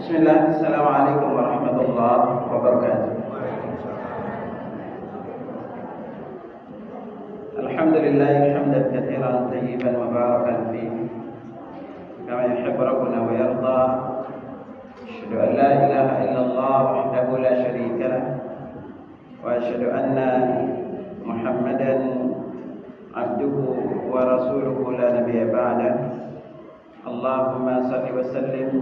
Bismillah, Assalamualaikum warahmatullahi wabarakatuh. Alhamdulillah, hamdan katsiran tayyiban mubarakan fihi kama yuhibbu rabbuna wa yarda. Asyhadu an la ilaha illallah wahdahu la syarika lah wa asyhadu anna Muhammadan abduhu wa rasuluhu la nabiyya ba'dah. Allahumma salli wa sallim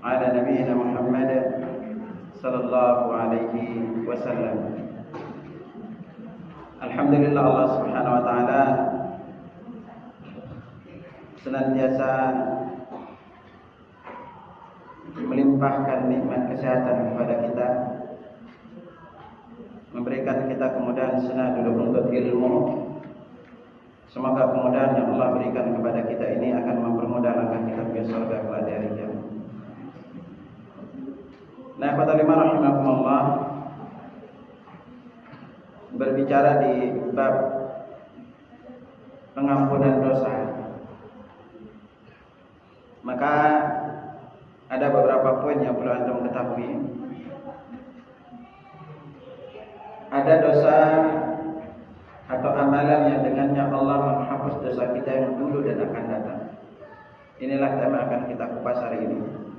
ala nabiyyina Muhammad sallallahu alaihi wasallam. Alhamdulillah, Allah Subhanahu wa taala senantiasa melimpahkan nikmat kesehatan kepada kita, memberikan kita kemudahan senang duduk untuk ilmu. Semoga kemudahan yang Allah berikan kepada kita ini akan mempermudah langkah kita ke surga kelak di hari kiamat. Nah, pada lima rahimakumullah, berbicara di bab pengampunan dosa, maka ada beberapa poin yang perlu antum ketahui. Ada dosa atau amalan yang dengannya Allah menghapus dosa kita yang dulu dan akan datang. Inilah tema akan kita kupas hari ini.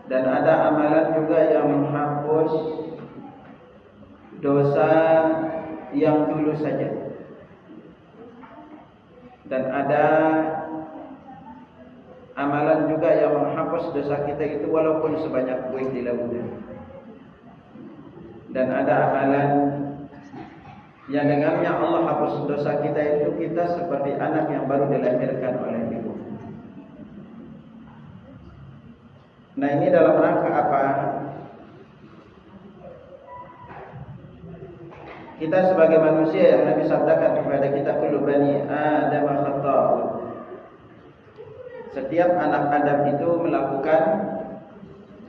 Dan ada amalan juga yang menghapus dosa yang dulu saja. Dan ada amalan juga yang menghapus dosa kita itu walaupun sebanyak buih di lautan. Dan ada amalan yang dengannya Allah hapus dosa kita itu kita seperti anak yang baru dilahirkan oleh ibu. Nah, ini dalam rangka apa? Kita sebagai manusia yang Nabi sabdakan kepada kita, kullu bani Adam khata'un. Setiap anak Adam itu melakukan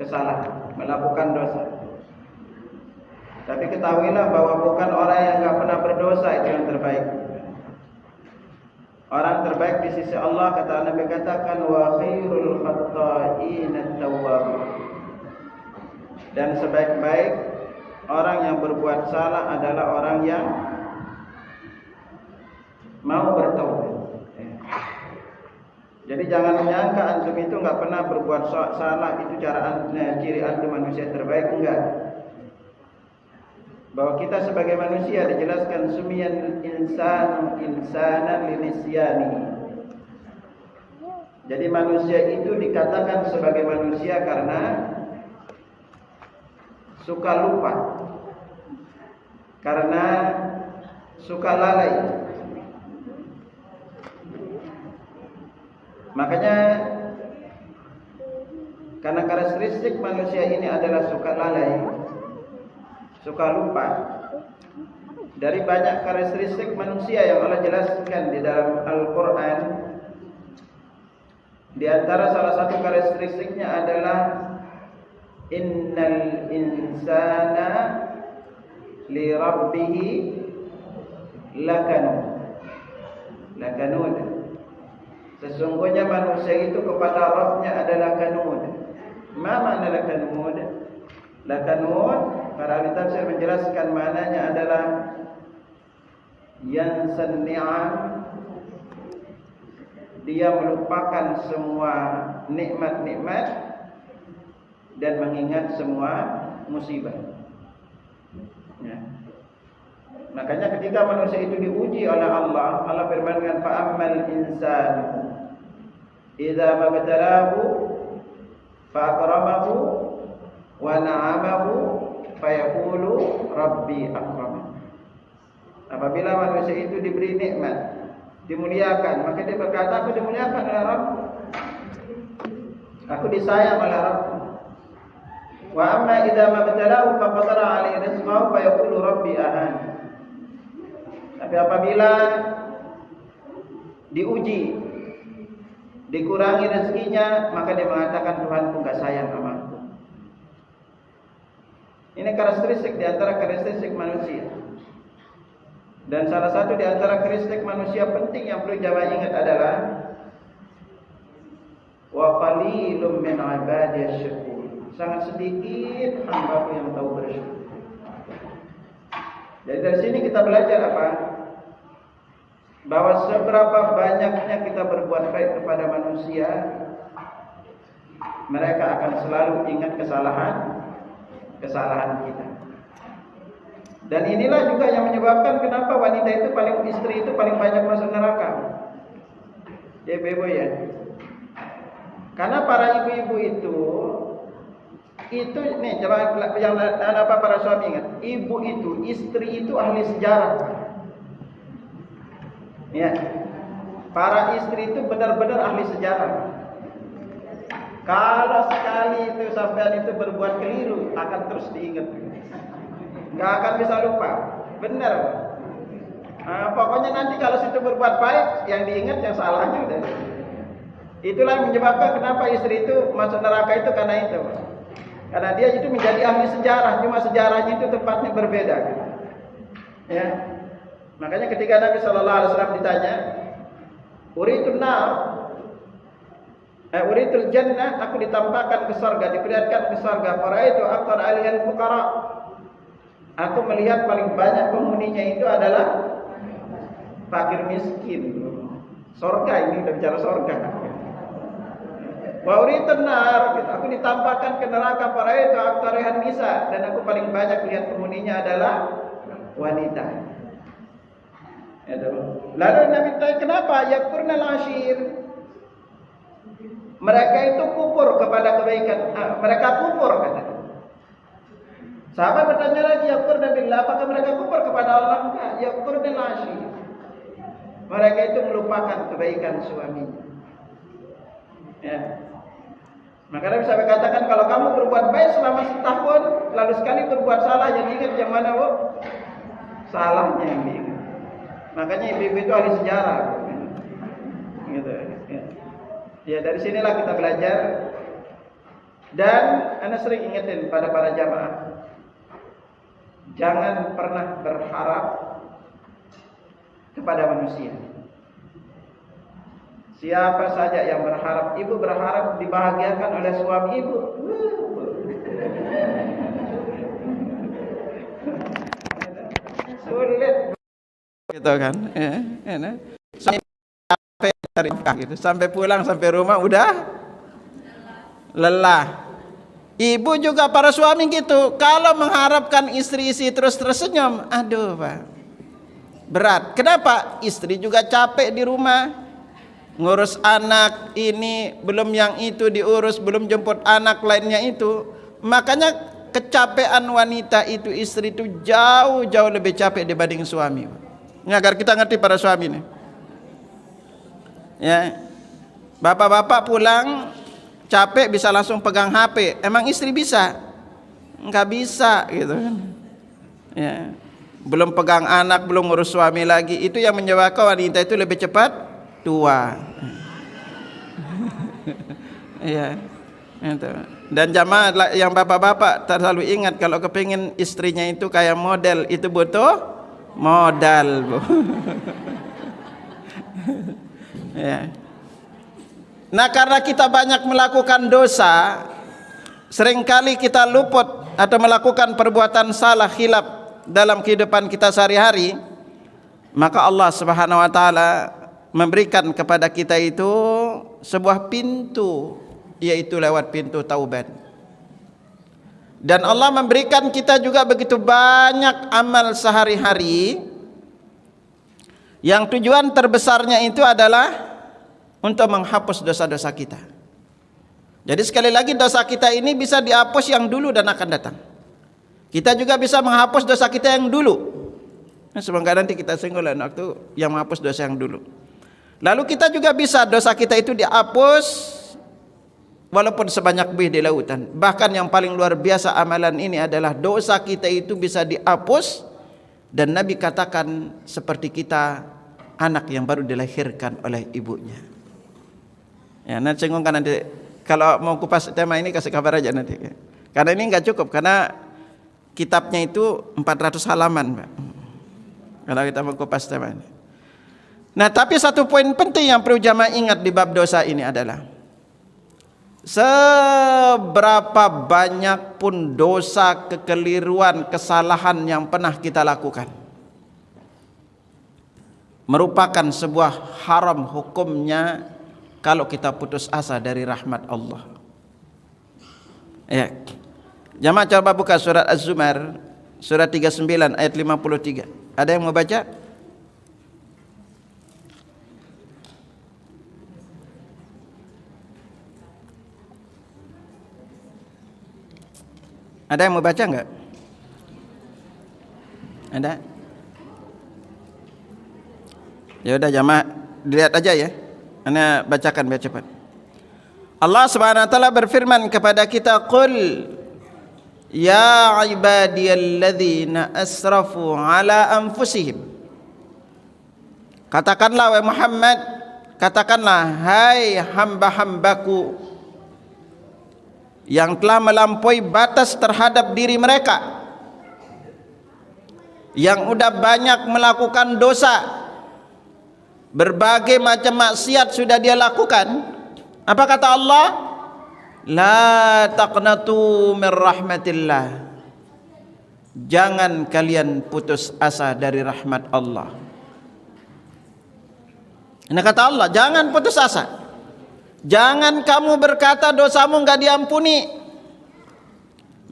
kesalahan, melakukan dosa. Tapi ketahuilah bahwa bukan orang yang enggak pernah berdosa itu yang terbaik. Orang terbaik di sisi Allah, kata Nabi katakan, wa khairul khata'in at-tawwab. Dan sebaik-baik orang yang berbuat salah adalah orang yang mau bertaubat. Jadi jangan menyangka antum itu enggak pernah berbuat salah itu ciri antum manusia terbaik, enggak. Bahwa kita sebagai manusia dijelaskan sumiyan insanu insanan linisyani. Jadi manusia itu dikatakan sebagai manusia karena suka lupa, karena suka lalai. Makanya karena karakteristik manusia ini adalah suka lalai, suka lupa. Dari banyak karakteristik manusia yang Allah jelaskan di dalam Al-Quran, di antara salah satu karakteristiknya adalah innal insana li rabbihi lakanud. Sesungguhnya manusia itu kepada Rabbnya adalah kanud. Ma makna lakanud? Lakanud, para ahli tafsir menjelaskan maknanya adalah yansan ni'am, dia melupakan semua nikmat-nikmat dan mengingat semua musibah. Ya. Makanya ketika manusia itu diuji oleh Allah, Allah firmankan fa'ammal insanu idza mabtalahu fa'akramahu wa na'amahu fayaqulu rabbi akram. Apabila manusia itu diberi nikmat, dimuliakan, maka dia berkata, aku dimuliakan oleh Rabb, aku disayang oleh Rabb. Wa amma idza mabtalahu faqadara alaihi rizqahu fayaqulu rabbi ahan. Tapi apabila diuji, dikurangi rezekinya, maka dia mengatakan Tuhanku enggak sayang sama aku. Ini karakteristik di antara karakteristik manusia. Dan salah satu di antara karakteristik manusia penting yang perlu jamaah ingat adalah wa wa qalilum min ibadiyas syakur. Sangat sedikit hamba yang tahu bersyukur. Jadi dari sini kita belajar apa? Bahwa seberapa banyaknya kita berbuat baik kepada manusia, mereka akan selalu ingat kesalahan kita. Dan inilah juga yang menyebabkan kenapa wanita itu istri itu paling banyak masuk neraka. Ya ibu ya. Karena para ibu-ibu itu nih coba yang apa para suami ingat, ibu itu, istri itu ahli sejarah. Ya. Para istri itu benar-benar ahli sejarah. Kalau sekali itu sampean itu berbuat keliru, akan terus diingat. Enggak akan bisa lupa. Benar. Pokoknya nanti kalau situ berbuat baik, yang diingat yang salahnya udah. Itulah yang menyebabkan kenapa istri itu masuk neraka itu karena itu. Karena dia itu menjadi ahli sejarah, cuma sejarahnya itu tempatnya berbeda. Ya. Makanya ketika Nabi sallallahu alaihi wasallam ditanya, "Uritun nar, uritul jannah," aku ditampakkan ke surga, diperlihatkan ke surga. Para itu akthar alihal fuqara. Aku melihat paling banyak penghuninya itu adalah fakir miskin. Surga ini udah bicara surga. Wa uritun nar, aku ditampakkan ke neraka. Para itu akthar alihal nisa, dan aku paling banyak lihat penghuninya adalah wanita. Lalu Nabi tanya, kenapa? Yakfurnal ashir. Mereka itu kufur kepada kebaikan. Mereka kufur kata. Sahabat bertanya lagi, yakfurna billah, apakah mereka kufur kepada Allah? Enggak, yakfurnal ashir. Mereka itu melupakan kebaikan suaminya. Ya. Maka Nabi sampai katakan, kalau kamu berbuat baik selama setahun, lalu sekali berbuat salah, yang ingat yang mana, Bu? Salahnya yang diingat. Makanya ibu-ibu itu ahli sejarah. Gitu. Ya dari sinilah kita belajar. Dan ana sering ingetin pada para jamaah, jangan pernah berharap kepada manusia. Siapa saja yang berharap, ibu berharap dibahagiakan oleh suami ibu, sulit gitu kan, sampai pulang sampai rumah udah lelah. Ibu juga para suami gitu, kalau mengharapkan istri terus tersenyum, aduh Pak, berat. Kenapa? Istri juga capek di rumah, ngurus anak ini, belum yang itu diurus, belum jemput anak lainnya itu. Makanya kecapean wanita itu, istri itu jauh lebih capek dibanding suami. Agar kita ngerti para suami nih. Ya. Bapak-bapak pulang capek bisa langsung pegang HP. Emang istri bisa? Enggak bisa gitu kan. Ya. Belum pegang anak, belum ngurus suami lagi. Itu yang menyebabkan wanita itu lebih cepat tua. Ya. Itu. Dan jamaah yang bapak-bapak terlalu ingat, kalau kepingin istrinya itu kayak model, itu butuh modal, Bu. Ya. Nah, karena kita banyak melakukan dosa, seringkali kita luput atau melakukan perbuatan salah, khilaf dalam kehidupan kita sehari-hari, maka Allah Subhanahu wa taala memberikan kepada kita itu sebuah pintu, yaitu lewat pintu taubat. Dan Allah memberikan kita juga begitu banyak amal sehari-hari yang tujuan terbesarnya itu adalah untuk menghapus dosa-dosa kita. Jadi sekali lagi, dosa kita ini bisa dihapus yang dulu dan akan datang. Kita juga bisa menghapus dosa kita yang dulu. Nah, semoga nanti kita singgung waktu yang menghapus dosa yang dulu. Lalu kita juga bisa dosa kita itu dihapus walaupun sebanyak buih di lautan. Bahkan yang paling luar biasa amalan ini adalah dosa kita itu bisa dihapus, dan Nabi katakan seperti kita anak yang baru dilahirkan oleh ibunya. Ya, nanti singgung kan nanti kalau mau kupas tema ini, kasih kabar aja nanti. Karena ini enggak cukup, karena kitabnya itu 400 halaman, Pak. Kalau kita mau kupas tema ini. Nah, tapi satu poin penting yang perlu jamaah ingat di bab dosa ini adalah seberapa banyak pun dosa, kekeliruan, kesalahan yang pernah kita lakukan, merupakan sebuah haram hukumnya kalau kita putus asa dari rahmat Allah. Ya. Jamaah coba buka surat Az-Zumar surat 39 ayat 53. Ada yang mau baca? Ada yang mau baca enggak? Ada? Ya udah jamaah dilihat aja ya. Ana bacakan biar cepat. Allah Subhanahu wa taala berfirman kepada kita, "Qul ya ibadiyalladzina asrafu ala anfusihim." Katakanlah wahai Muhammad, katakanlah hai hamba-hambaku yang telah melampaui batas terhadap diri mereka, yang udah banyak melakukan dosa, berbagai macam maksiat sudah dia lakukan. Apa kata Allah? La taqnatu min rahmatillah. Jangan kalian putus asa dari rahmat Allah. Ini kata Allah, jangan putus asa. Jangan kamu berkata dosamu enggak diampuni.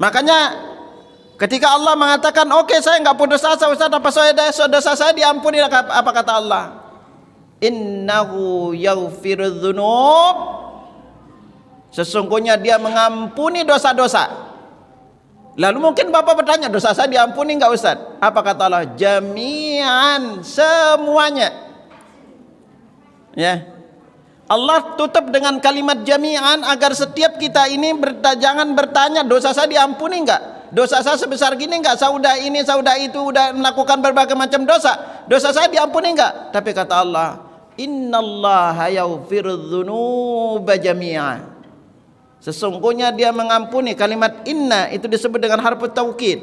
Makanya ketika Allah mengatakan, "Oke, saya enggak putus asa Ustaz, apa dosa saya diampuni?" Apa kata Allah? Innahu yaghfirudz dzunub. Sesungguhnya dia mengampuni dosa-dosa. Lalu mungkin Bapak bertanya, dosa saya diampuni enggak Ustaz? Apa kata Allah? Jami'an, semuanya. Ya. Allah tutup dengan kalimat jami'an agar setiap kita ini jangan bertanya dosa saya diampuni enggak? Dosa saya sebesar gini enggak? Saya udah ini, saya udah itu, udah melakukan berbagai macam dosa. Dosa saya diampuni enggak? Tapi kata Allah, innallaha yaghfirudz dzunuba jami'a. Sesungguhnya dia mengampuni. Kalimat inna itu disebut dengan harfu taukid.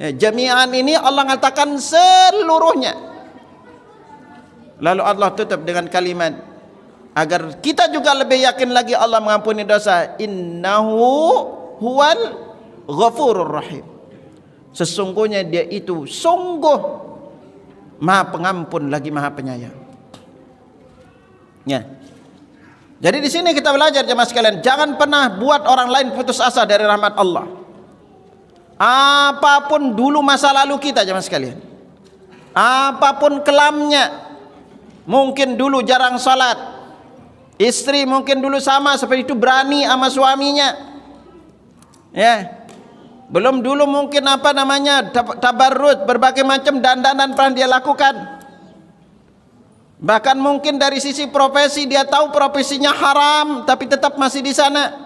Ya, jami'an ini Allah mengatakan seluruhnya. Lalu Allah tutup dengan kalimat agar kita juga lebih yakin lagi Allah mengampuni dosa. Innahu huwal ghafurur rahim. Sesungguhnya dia itu sungguh Maha Pengampun lagi Maha Penyayang. Ya. Jadi di sini kita belajar jemaah sekalian, jangan pernah buat orang lain putus asa dari rahmat Allah. Apapun dulu masa lalu kita jemaah sekalian, apapun kelamnya, mungkin dulu jarang salat, istri mungkin dulu sama seperti itu berani sama suaminya, ya. Belum dulu mungkin tabarrut, berbagai macam dandanan pernah dia lakukan. Bahkan mungkin dari sisi profesi dia tahu profesinya haram tapi tetap masih di sana.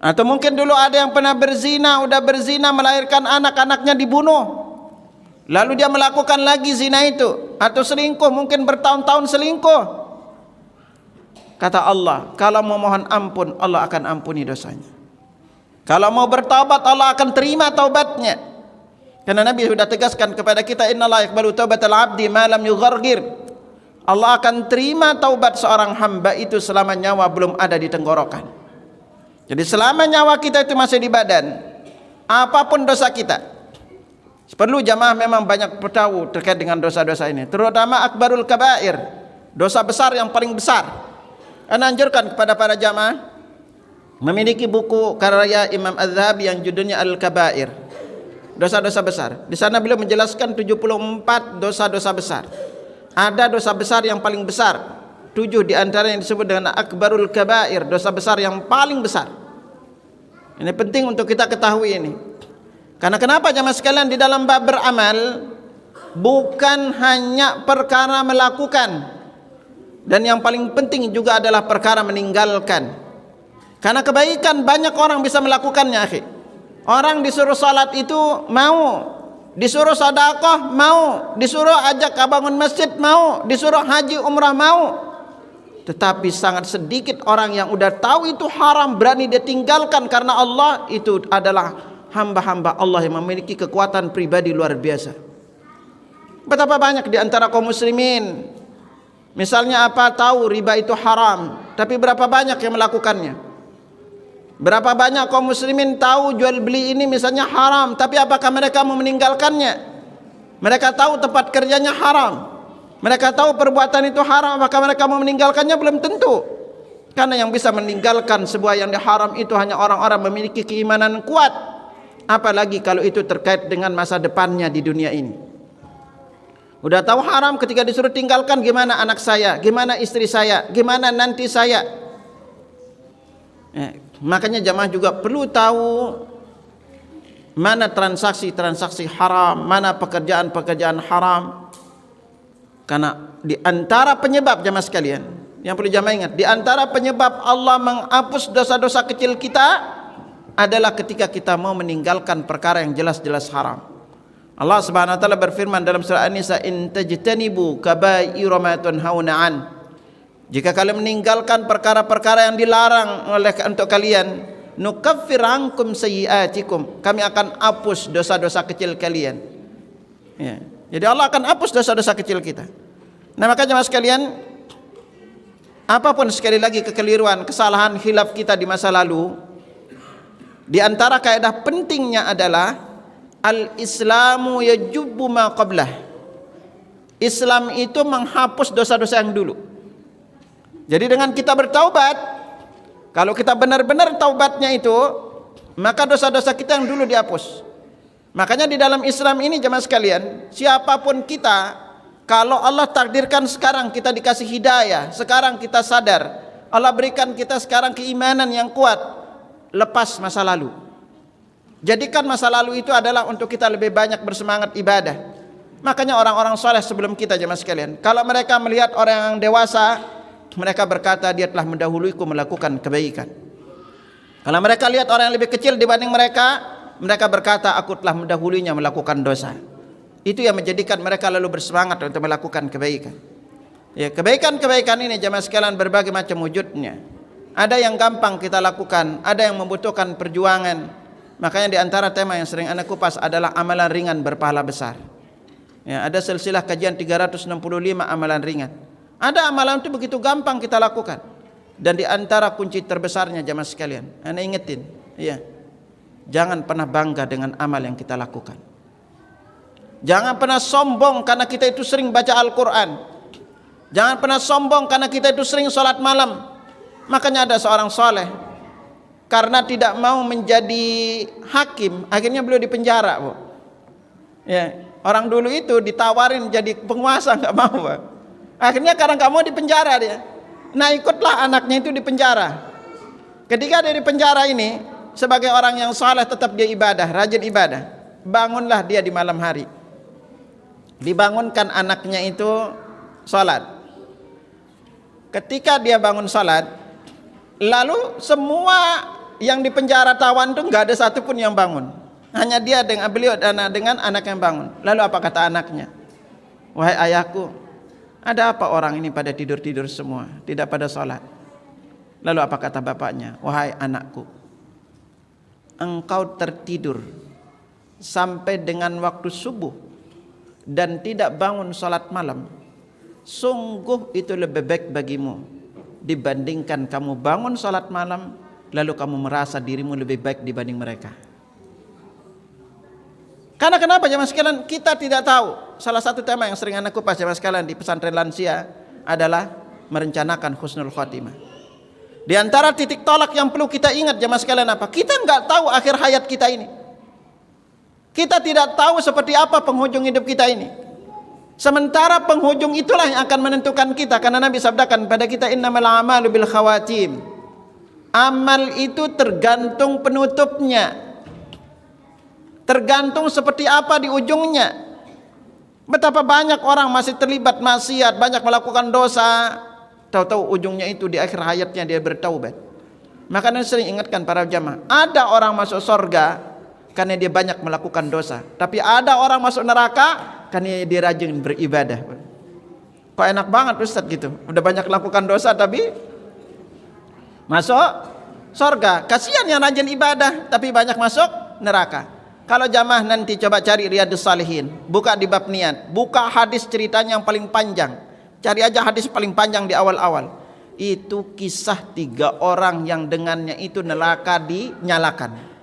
Atau mungkin dulu ada yang pernah berzina, udah berzina melahirkan anak-anaknya dibunuh. Lalu dia melakukan lagi zina itu, atau selingkuh, mungkin bertahun-tahun selingkuh. Kata Allah, kalau mau mohon ampun Allah akan ampuni dosanya. Kalau mau bertaubat Allah akan terima taubatnya. Karena Nabi sudah tegaskan kepada kita, innallaha yaqbalu taubatal abdi ma lam yughargir. Allah akan terima taubat seorang hamba itu selama nyawa belum ada di tenggorokan. Jadi selama nyawa kita itu masih di badan, apapun dosa kita, perlu jamaah memang banyak tahu terkait dengan dosa-dosa ini, terutama akbarul kabair, dosa besar yang paling besar. Ana anjurkan kepada para jamaah memiliki buku karya Imam Az-Zahabi yang judulnya Al-Kabair, dosa-dosa besar. Di sana beliau menjelaskan 74 dosa-dosa besar. Ada dosa besar yang paling besar, 7 di antara yang disebut dengan akbarul kabair, dosa besar yang paling besar. Ini penting untuk kita ketahui ini. Karena kenapa jamaah sekalian, di dalam bab beramal bukan hanya perkara melakukan, dan yang paling penting juga adalah perkara meninggalkan. Karena kebaikan banyak orang bisa melakukannya, akhi. Orang disuruh salat itu mau, disuruh sedekah mau, disuruh ajak bangun masjid mau, disuruh haji umrah mau. Tetapi sangat sedikit orang yang udah tahu itu haram berani dia tinggalkan karena Allah itu adalah hamba-hamba Allah yang memiliki kekuatan pribadi luar biasa. Betapa banyak di antara kaum muslimin misalnya tahu riba itu haram, tapi berapa banyak yang melakukannya? Berapa banyak kaum muslimin tahu jual beli ini misalnya haram, tapi apakah mereka mau meninggalkannya? Mereka tahu tempat kerjanya haram, mereka tahu perbuatan itu haram, apakah mereka mau meninggalkannya? Belum tentu. Karena yang bisa meninggalkan sebuah yang haram itu hanya orang-orang memiliki keimanan kuat, apalagi kalau itu terkait dengan masa depannya di dunia ini. Udah tahu haram, ketika disuruh tinggalkan, gimana anak saya, gimana istri saya, gimana nanti saya. Makanya jamaah juga perlu tahu mana transaksi-transaksi haram, mana pekerjaan-pekerjaan haram. Karena di antara penyebab, jamaah sekalian, yang perlu jamaah ingat, di antara penyebab Allah menghapus dosa-dosa kecil kita adalah ketika kita mau meninggalkan perkara yang jelas-jelas haram. Allah Subhanahu wa taala berfirman dalam surah An-Nisa, "In tajtanibu kaba'ira ma tunhauna an." Jika kalian meninggalkan perkara-perkara yang dilarang oleh untuk kalian, nukaffir ankum sayyi'atikum, kami akan hapus dosa-dosa kecil kalian. Ya. Jadi Allah akan hapus dosa-dosa kecil kita. Nah, makanya mas sekalian, apapun sekali lagi kekeliruan, kesalahan, khilaf kita di masa lalu, di antara kaidah pentingnya adalah al-islamu yajubbu ma qablah. Islam itu menghapus dosa-dosa yang dulu. Jadi dengan kita bertaubat, kalau kita benar-benar taubatnya itu, maka dosa-dosa kita yang dulu dihapus. Makanya di dalam Islam ini jemaah sekalian, siapapun kita, kalau Allah takdirkan sekarang kita dikasih hidayah, sekarang kita sadar, Allah berikan kita sekarang keimanan yang kuat, lepas masa lalu. Jadikan masa lalu itu adalah untuk kita lebih banyak bersemangat ibadah. Makanya orang-orang soleh sebelum kita jemaah sekalian, kalau mereka melihat orang yang dewasa, mereka berkata, dia telah mendahuluiku melakukan kebaikan. Kalau mereka lihat orang yang lebih kecil dibanding mereka, mereka berkata, aku telah mendahulunya melakukan dosa. Itu yang menjadikan mereka lalu bersemangat untuk melakukan kebaikan. Ya, kebaikan-kebaikan ini jemaah sekalian berbagai macam wujudnya. Ada yang gampang kita lakukan, ada yang membutuhkan perjuangan. Makanya di antara tema yang sering Anda kupas adalah amalan ringan berpahala besar. Ya, ada silsilah kajian 365 amalan ringan. Ada amalan itu begitu gampang kita lakukan. Dan di antara kunci terbesarnya jamaah sekalian, Anda ingetin, ya, jangan pernah bangga dengan amal yang kita lakukan. Jangan pernah sombong karena kita itu sering baca Al-Quran. Jangan pernah sombong karena kita itu sering sholat malam. Makanya ada seorang soleh, karena tidak mau menjadi hakim, akhirnya beliau dipenjara, Bu. Ya, orang dulu itu ditawarin jadi penguasa, nggak mau, Bu. Akhirnya karena nggak mau dipenjara dia. Nah, ikutlah anaknya itu dipenjara. Ketika dia di penjara ini, sebagai orang yang saleh tetap dia ibadah, rajin ibadah. Bangunlah dia di malam hari. Dibangunkan anaknya itu salat. Ketika dia bangun salat, lalu semua yang di penjara tawan itu nggak ada satupun yang bangun. Hanya dia dengan beliau dengan anak yang bangun. Lalu apa kata anaknya? Wahai ayahku, ada apa orang ini pada tidur-tidur semua, tidak pada sholat? Lalu apa kata bapaknya? Wahai anakku, engkau tertidur sampai dengan waktu subuh dan tidak bangun sholat malam. Sungguh itu lebih baik bagimu dibandingkan kamu bangun sholat malam lalu kamu merasa dirimu lebih baik dibanding mereka. Karena kenapa jemaah sekalian? Kita tidak tahu. Salah satu tema yang sering anak kupas jemaah sekalian di pesantren lansia adalah merencanakan husnul khotimah. Di antara titik tolak yang perlu kita ingat jemaah sekalian apa? Kita nggak tahu akhir hayat kita ini. Kita tidak tahu seperti apa penghujung hidup kita ini. Sementara penghujung itulah yang akan menentukan kita. Karena Nabi sabdakan pada kita, innamal a'malu bil khawatim. Amal itu tergantung penutupnya. Tergantung seperti apa di ujungnya. Betapa banyak orang masih terlibat maksiat, banyak melakukan dosa, tahu-tahu ujungnya itu di akhir hayatnya dia bertaubat. Makanya sering ingatkan para jamaah, ada orang masuk surga karena dia banyak melakukan dosa, tapi ada orang masuk neraka karena dia rajin beribadah. Kok enak banget Ustaz gitu, udah banyak melakukan dosa tapi masuk surga. Kasihan yang rajin ibadah tapi banyak masuk neraka. Kalau jamaah nanti coba cari Riyadhus Shalihin, buka di bab niat, buka hadis ceritanya yang paling panjang. Cari aja hadis paling panjang di awal-awal. Itu kisah 3 orang yang dengannya itu neraka dinyalakan.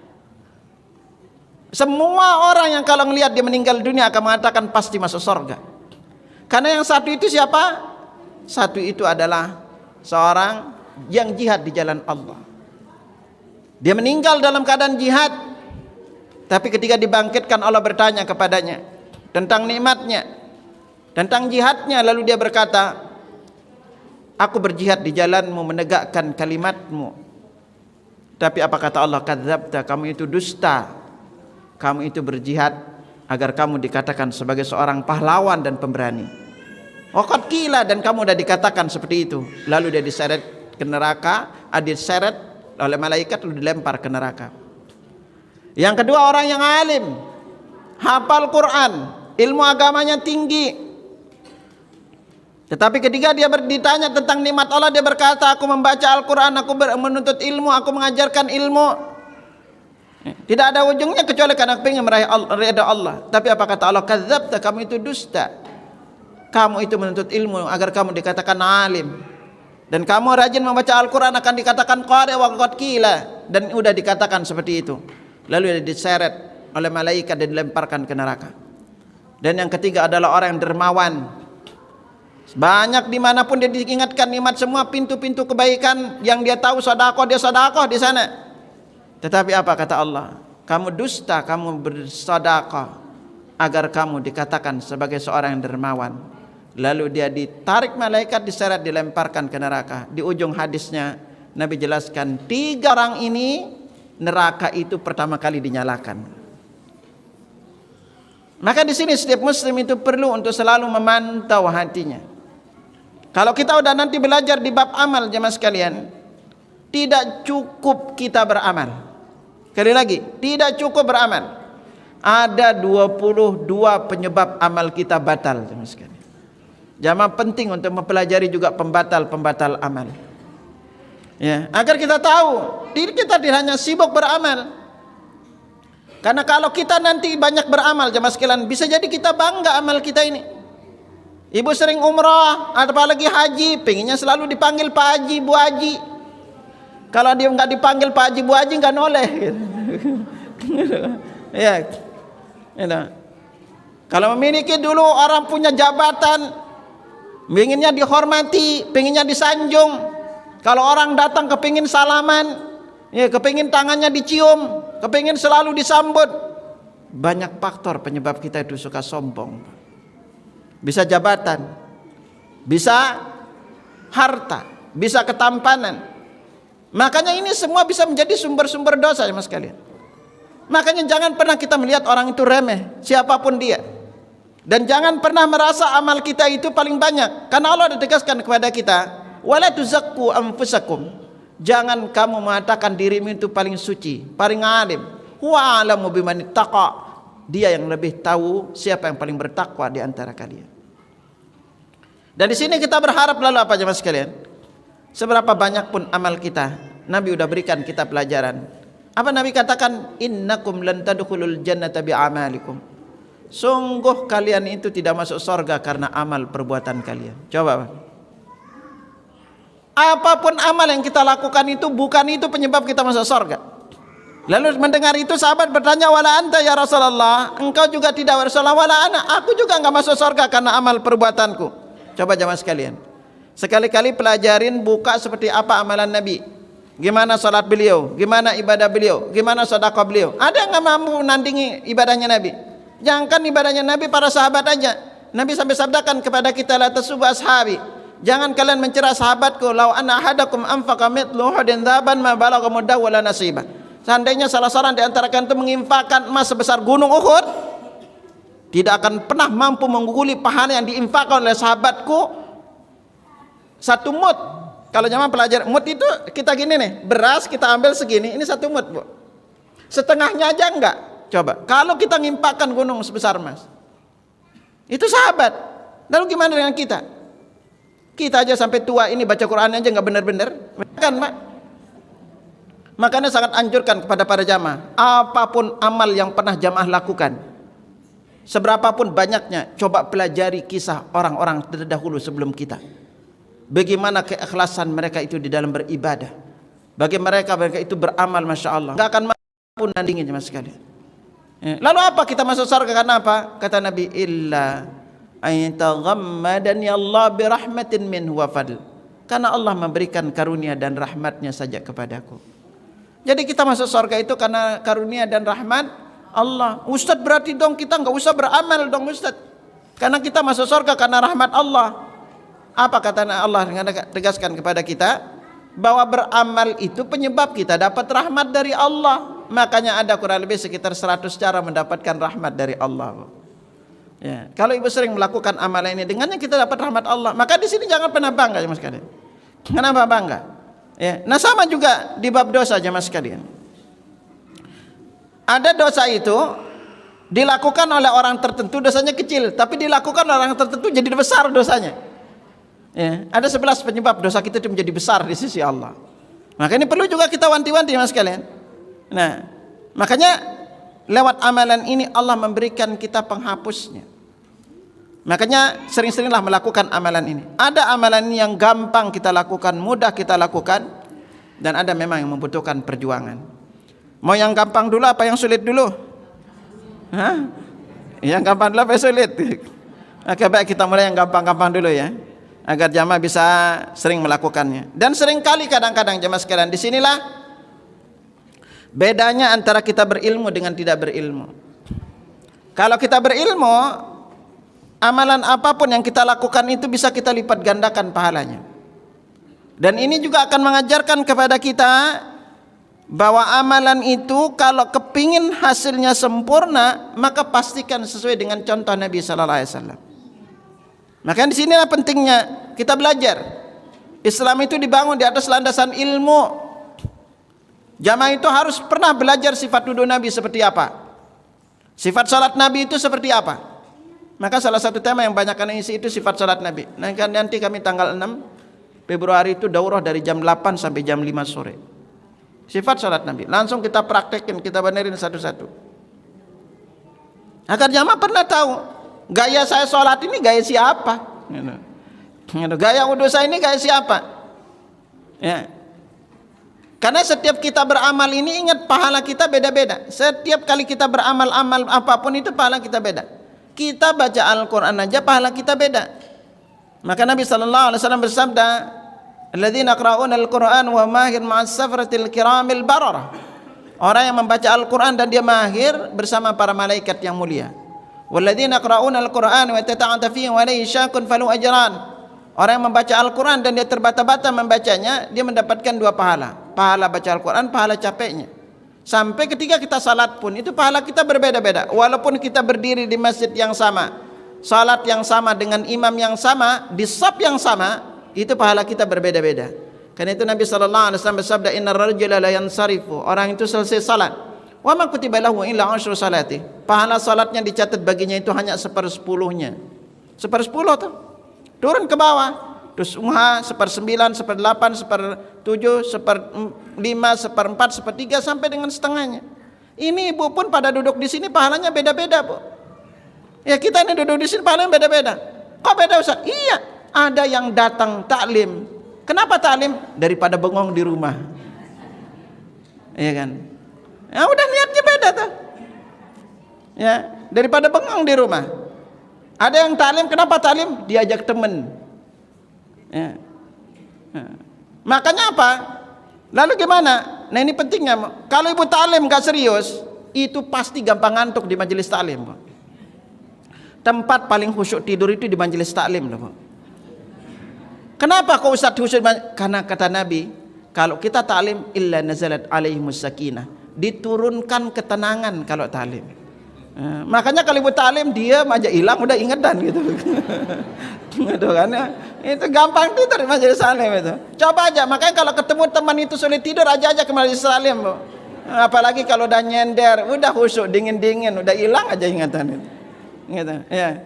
Semua orang yang kalau melihat dia meninggal dunia akan mengatakan pasti masuk surga. Karena yang satu itu siapa? Satu itu adalah seorang yang jihad di jalan Allah. Dia meninggal dalam keadaan jihad, tapi ketika dibangkitkan Allah bertanya kepadanya tentang nikmatnya, tentang jihadnya, lalu dia berkata, aku berjihad di jalanmu menegakkan kalimatmu. Tapi apa kata Allah? Kadzabta, kamu itu dusta. Kamu itu berjihad agar kamu dikatakan sebagai seorang pahlawan dan pemberani. Waqad qila, dan kamu sudah dikatakan seperti itu. Lalu dia diseret ke neraka, diseret oleh malaikat lalu dilempar ke neraka. Yang kedua orang yang alim, hafal Quran, ilmu agamanya tinggi. Tetapi ketika dia ditanya tentang nikmat Allah, dia berkata, aku membaca Al-Quran, aku menuntut ilmu, aku mengajarkan ilmu. Tidak ada ujungnya kecuali karena aku ingin meraih ridha Allah. Tapi apa kata Allah? Kadzabta, kamu itu dusta. Kamu itu menuntut ilmu agar kamu dikatakan alim. Dan kamu rajin membaca Al-Quran akan dikatakan qari wa qad qila, dan sudah dikatakan seperti itu. Lalu dia diseret oleh malaikat dan dilemparkan ke neraka. Dan yang ketiga adalah orang yang dermawan. Banyak dimanapun dia diingatkan nikmat, semua pintu-pintu kebaikan yang dia tahu sedekah, dia sedekah di sana. Tetapi apa kata Allah? Kamu dusta, kamu bersedekah agar kamu dikatakan sebagai seorang yang dermawan. Lalu dia ditarik malaikat, diseret, dilemparkan ke neraka. Di ujung hadisnya Nabi jelaskan 3 orang ini neraka itu pertama kali dinyalakan. Maka di sini setiap muslim itu perlu untuk selalu memantau hatinya. Kalau kita udah nanti belajar di bab amal, jemaah sekalian, tidak cukup kita beramal. Sekali lagi, tidak cukup beramal. Ada 22 penyebab amal kita batal, jemaah sekalian. Jamaah penting untuk mempelajari juga pembatal-pembatal amal. Ya, agar kita tahu diri kita tidak hanya sibuk beramal. Karena kalau kita nanti banyak beramal, jamaah sekalian, bisa jadi kita bangga amal kita ini. Ibu sering umrah, apalagi haji, pengennya selalu dipanggil Pak Haji, Bu Haji. Kalau dia nggak dipanggil Pak Haji, Bu Haji nggak noleh. Ya, kalau memiliki dulu orang punya jabatan, pengennya dihormati, pengennya disanjung. Kalau orang datang kepingin salaman, ya, kepingin tangannya dicium, kepingin selalu disambut. Banyak faktor penyebab kita itu suka sombong. Bisa jabatan, bisa harta, bisa ketampanan. Makanya ini semua bisa menjadi sumber-sumber dosa, ya mas sekalian. Makanya jangan pernah kita melihat orang itu remeh, siapapun dia. Dan jangan pernah merasa amal kita itu paling banyak, karena Allah tegaskan kepada kita, wala tuzakku anfusakum, jangan kamu mengatakan dirimu itu paling suci, paling alim. Huwa a'lamu biman ittaqa, dia yang lebih tahu siapa yang paling bertakwa di antara kalian. Dan di sini kita berharap lalu apa jemaah sekalian? Seberapa banyak pun amal kita, Nabi sudah berikan kita pelajaran. Apa Nabi katakan? Innakum lan tadkhulul jannata bi'amalikum. Sungguh kalian itu tidak masuk surga karena amal perbuatan kalian. Coba, apapun amal yang kita lakukan itu bukan itu penyebab kita masuk surga. Lalu mendengar itu sahabat bertanya, wala anta ya Rasulullah, engkau juga tidak Rasulullah? Wala ana, aku juga enggak masuk surga karena amal perbuatanku. Coba jemaah sekalian, sekali-kali pelajarin, buka seperti apa amalan Nabi, gimana salat beliau, gimana ibadah beliau, gimana sedekah beliau. Ada enggak mampu nandingi ibadahnya Nabi? Jangankan ibadahnya Nabi, para sahabat aja. Nabi sampai sabdakan kepada kita, la tasubbu ashabi, jangan kalian mencela sahabatku. Lau anna ahadakum anfaqa mithlu uhudin dzahaban ma balagha muddahu wala nasiba. Seandainya salah seorang di antara kalian itu menginfakkan emas sebesar gunung Uhud, tidak akan pernah mampu mengguguli pahala yang diinfakkan oleh sahabatku satu mud. Kalau zaman pelajar mud itu kita gini nih, beras kita ambil segini, ini satu mud, Bu. Setengahnya aja enggak. Coba, kalau kita ngimpakkan gunung sebesar emas, itu sahabat. Lalu gimana dengan kita? Kita aja sampai tua ini baca Quran aja nggak benar-benar, kan, Mak? Makanya sangat anjurkan kepada para jamaah, apapun amal yang pernah jamaah lakukan, seberapapun banyaknya, coba pelajari kisah orang-orang terdahulu sebelum kita. bagaimana keikhlasan mereka itu di dalam beribadah. Bagi mereka itu beramal, masya Allah, nggak akan mampu nandingin sama sekali. Lalu apa kita masuk surga karena apa? Kata Nabi, illa ayataghammadani Allah birahmatin minhu wa fadl. Karena Allah memberikan karunia dan rahmatnya saja kepadaku. Jadi kita masuk surga itu karena karunia dan rahmat Allah. Ustadz, berarti dong kita nggak usah beramal dong Ustadz, karena kita masuk surga karena rahmat Allah. Apa kata Allah? Tegaskan kepada kita bahwa beramal itu penyebab kita dapat rahmat dari Allah. Makanya ada kurang lebih sekitar 100 cara mendapatkan rahmat dari Allah. Ya, kalau ibu sering melakukan amalan ini, dengannya kita dapat rahmat Allah. Maka di sini jangan pernah bangga, jemaah sekalian. Kenapa bangga? Ya, nah sama juga di bab dosa, jemaah sekalian. Ada dosa itu dilakukan oleh orang tertentu, dosanya kecil, tapi dilakukan oleh orang tertentu jadi besar dosanya. Ya, ada 11 penyebab dosa kita itu menjadi besar di sisi Allah. Maka ini perlu juga kita wanti-wanti, mas sekalian. Nah, makanya lewat amalan ini Allah memberikan kita penghapusnya. Makanya sering-seringlah melakukan amalan ini. Ada amalan yang gampang kita lakukan, mudah kita lakukan, dan ada memang yang membutuhkan perjuangan. Mau yang gampang dulu apa yang sulit dulu? Hah? Yang gampang dulu apa yang sulit? Oke, baik, kita mulai yang gampang-gampang dulu ya, agar jamaah bisa sering melakukannya. Dan seringkali kadang-kadang jamaah sekalian, disinilah bedanya antara kita berilmu dengan tidak berilmu. Kalau kita berilmu, amalan apapun yang kita lakukan itu bisa kita lipat gandakan pahalanya. Dan ini juga akan mengajarkan kepada kita bahwa amalan itu kalau kepingin hasilnya sempurna, maka pastikan sesuai dengan contoh Nabi sallallahu alaihi wasallam. Maka di sinilah pentingnya kita belajar. Islam itu dibangun di atas landasan ilmu. Jamaah itu harus pernah belajar sifat duduk Nabi seperti apa, sifat salat Nabi itu seperti apa. Maka salah satu tema yang banyak kali isi itu sifat salat Nabi. Nanti kami tanggal 6 Februari itu daurah dari jam 8 sampai jam 5 sore. Sifat salat Nabi. Langsung kita praktekin, kita benerin satu-satu. Agar jamaah pernah tahu, gaya saya salat ini gaya siapa? Gaya wudhu saya ini gaya siapa? Ya. Karena setiap kita beramal ini, ingat pahala kita beda-beda. Setiap kali kita beramal-amal apapun itu pahala kita beda. Kita baca Al-Quran aja pahala kita beda. Maka Nabi sallallahu alaihi wasallam bersabda, "Alladzina yaqra'una al-Qur'an wa mahir ma'as safratil kiramil bararah." Orang yang membaca Al-Quran dan dia mahir bersama para malaikat yang mulia. "Walladzina yaqra'una al-Qur'an wa yatata'ata fihi wa alayhi syaqun falahu ajran." Orang yang membaca Al-Quran dan dia terbata-bata membacanya, dia mendapatkan 2 pahala. Pahala baca Al-Quran, pahala capeknya. Sampai ketika kita salat pun, itu pahala kita berbeda-beda. Walaupun kita berdiri di masjid yang sama, salat yang sama dengan imam yang sama, di shaf yang sama, itu pahala kita berbeda-beda. Karena itu Nabi sallallahu alaihi wasallam bersabda, "Innar rajula la yansarifu." Orang itu selesai salat, wa ma kutiba lahu illa 10 salati. Pahala salatnya dicatat baginya itu hanya 1/10-nya. 1/10 tuh. Turun ke bawah, terus 1/9, 1/8, 1/7, 1/5, 1/4, 1/3 sampai dengan setengahnya. Ini ibu pun pada duduk di sini pahalanya beda-beda, Bu. Ya kita ini duduk di sini pahalanya beda-beda. Kok beda, Ustaz? Iya, ada yang datang taklim. Kenapa taklim? Daripada bengong di rumah. Iya kan? Ya udah niatnya beda tuh. Ya, daripada bengong di rumah. Ada yang taklim, kenapa taklim? Diajak temen. Ya. Makanya apa? Lalu gimana? Nah ini pentingnya. Kalau ibu taklim gak serius, itu pasti gampang ngantuk di majelis taklim. Tempat paling khusyuk tidur itu di majelis taklim. Kenapa kok Ustaz khusyuk? Karena kata Nabi, kalau kita taklim, illa nazalat alaihimus sakinah, diturunkan ketenangan kalau taklim. Makanya kalau ibu taklim diam aja, hilang udah ingetan gitu. Gitu kan ya. Itu gampang tidur di majelis taklim itu. Coba aja, makanya kalau ketemu teman itu sulit tidur aja ke majelis taklim, Bu. Apalagi kalau udah nyender, udah khusyuk, dingin-dingin, udah hilang aja ingatan itu. Gitu, ya.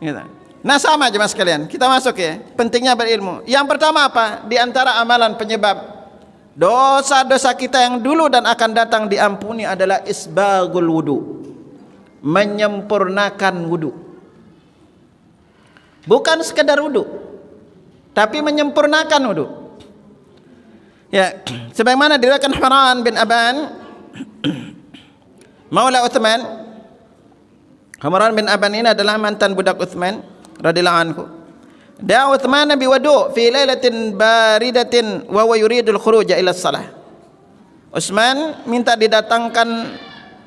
Gitu. Nah, sama aja Mas sekalian. Kita masuk ya. Pentingnya berilmu. Yang pertama apa? Di antara amalan penyebab dosa-dosa kita yang dulu dan akan datang diampuni adalah isbagul wudu. Menyempurnakan wudu. Bukan sekedar wudu. tapi menyempurnakan wudu. Ya, sebagaimana diriwayatkan Humran bin Aban Maula Uthman. Humran bin Aban ini adalah mantan budak Uthman radhiyallahu anhu. Da'a Uthman bi wudu fi lailatin baridatin wa huwa yuridul khuruj ila shalah. Utsman minta didatangkan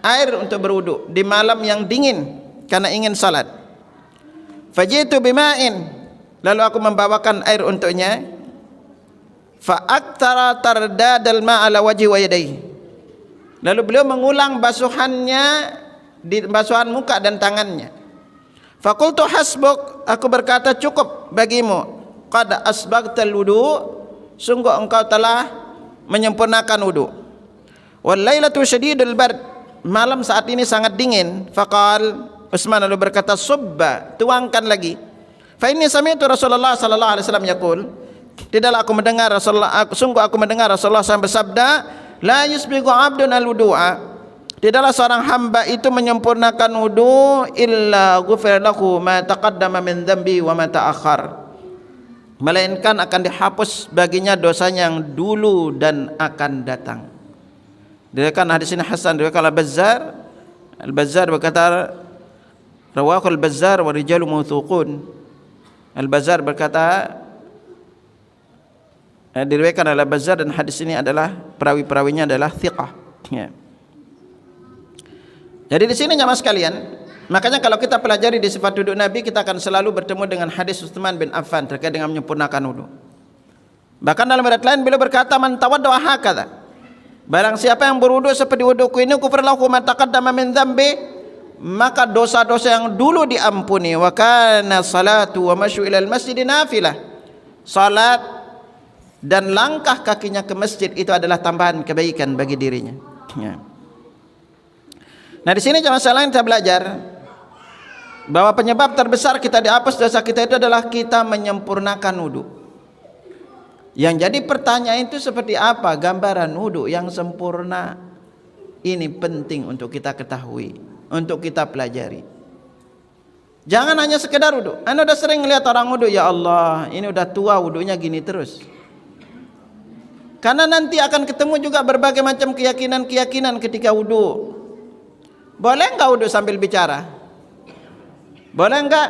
air untuk berwudu di malam yang dingin karena ingin salat. Fajitu bima'in, lalu aku membawakan air untuknya. Fa aktsara tardadal ma' ala wajhi wa yadayhi. Lalu beliau mengulang basuhannya di basuhan muka dan tangannya. Fa qultu hasbuk, aku berkata cukup bagimu. Qad asbagtal wudu, sungguh engkau telah menyempurnakan wudu. Wal lailatu syadidul bard, malam saat ini sangat dingin. Faqal, Utsman lalu berkata, subba, tuangkan lagi. Fa inni sami'tu Rasulullah sallallahu alaihi wasallam yaqul, tidaklah aku mendengar Rasulullah, sungguh aku mendengar Rasulullah SAW bersabda, la yusbiqu 'abdun al-wudu'a, tidaklah seorang hamba itu menyempurnakan wudu illa ghufira lahu ma taqaddama min dhanbi wa ma ta'akhkhar, melainkan akan dihapus baginya dosanya yang dulu dan akan datang. Diriwayatkan hadis ini hasan, diriwayatkan Al-Bazzar. Al-Bazzar berkata, rawahu Al-Bazzar wa rijalu mawthuqun. Al-Bazzar berkata, diriwayatkan oleh Al-Bazzar, dan hadis ini adalah perawi-perawinya adalah thiqah. Ya. Jadi di sini jamaah sekalian, makanya kalau kita pelajari di sifat duduk Nabi, kita akan selalu bertemu dengan hadis Utsman bin Affan terkait dengan menyempurnakan wudu. Bahkan dalam riwayat lain beliau berkata, man tawaddaa hakadha, barang siapa yang berwudu seperti wuduku ini, kufir lahu ma taqaddama min dzambi, maka dosa-dosa yang dulu diampuni. Wa kana salatu wa masyu ilal masjid nafilah, salat dan langkah kakinya ke masjid itu adalah tambahan kebaikan bagi dirinya. Ya. Nah di sini jamaah sekalian kita belajar bahwa penyebab terbesar kita dihapus dosa kita itu adalah kita menyempurnakan wudu. Yang jadi pertanyaan itu seperti apa gambaran wudu yang sempurna? Ini penting untuk kita ketahui, untuk kita pelajari. Jangan hanya sekedar wudu. Anda udah sering lihat orang wudu, ya Allah, ini udah tua wudunya gini terus. Karena nanti akan ketemu juga berbagai macam keyakinan-keyakinan ketika wudu. Boleh enggak wudu sambil bicara? Boleh enggak?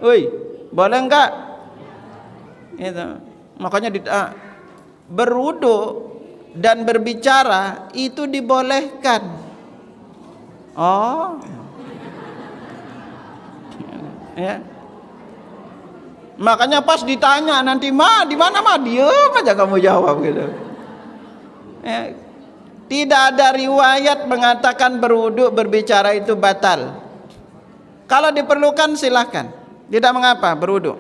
Woi, boleh enggak? Itu. Makanya berwudu dan berbicara itu dibolehkan. Oh. Ya. Makanya pas ditanya nanti, "Ma, di mana, Ma?" Diam aja kamu jawab gitu. Ya. Tidak ada riwayat mengatakan berwudu berbicara itu batal. Kalau diperlukan silahkan, tidak mengapa berwudu.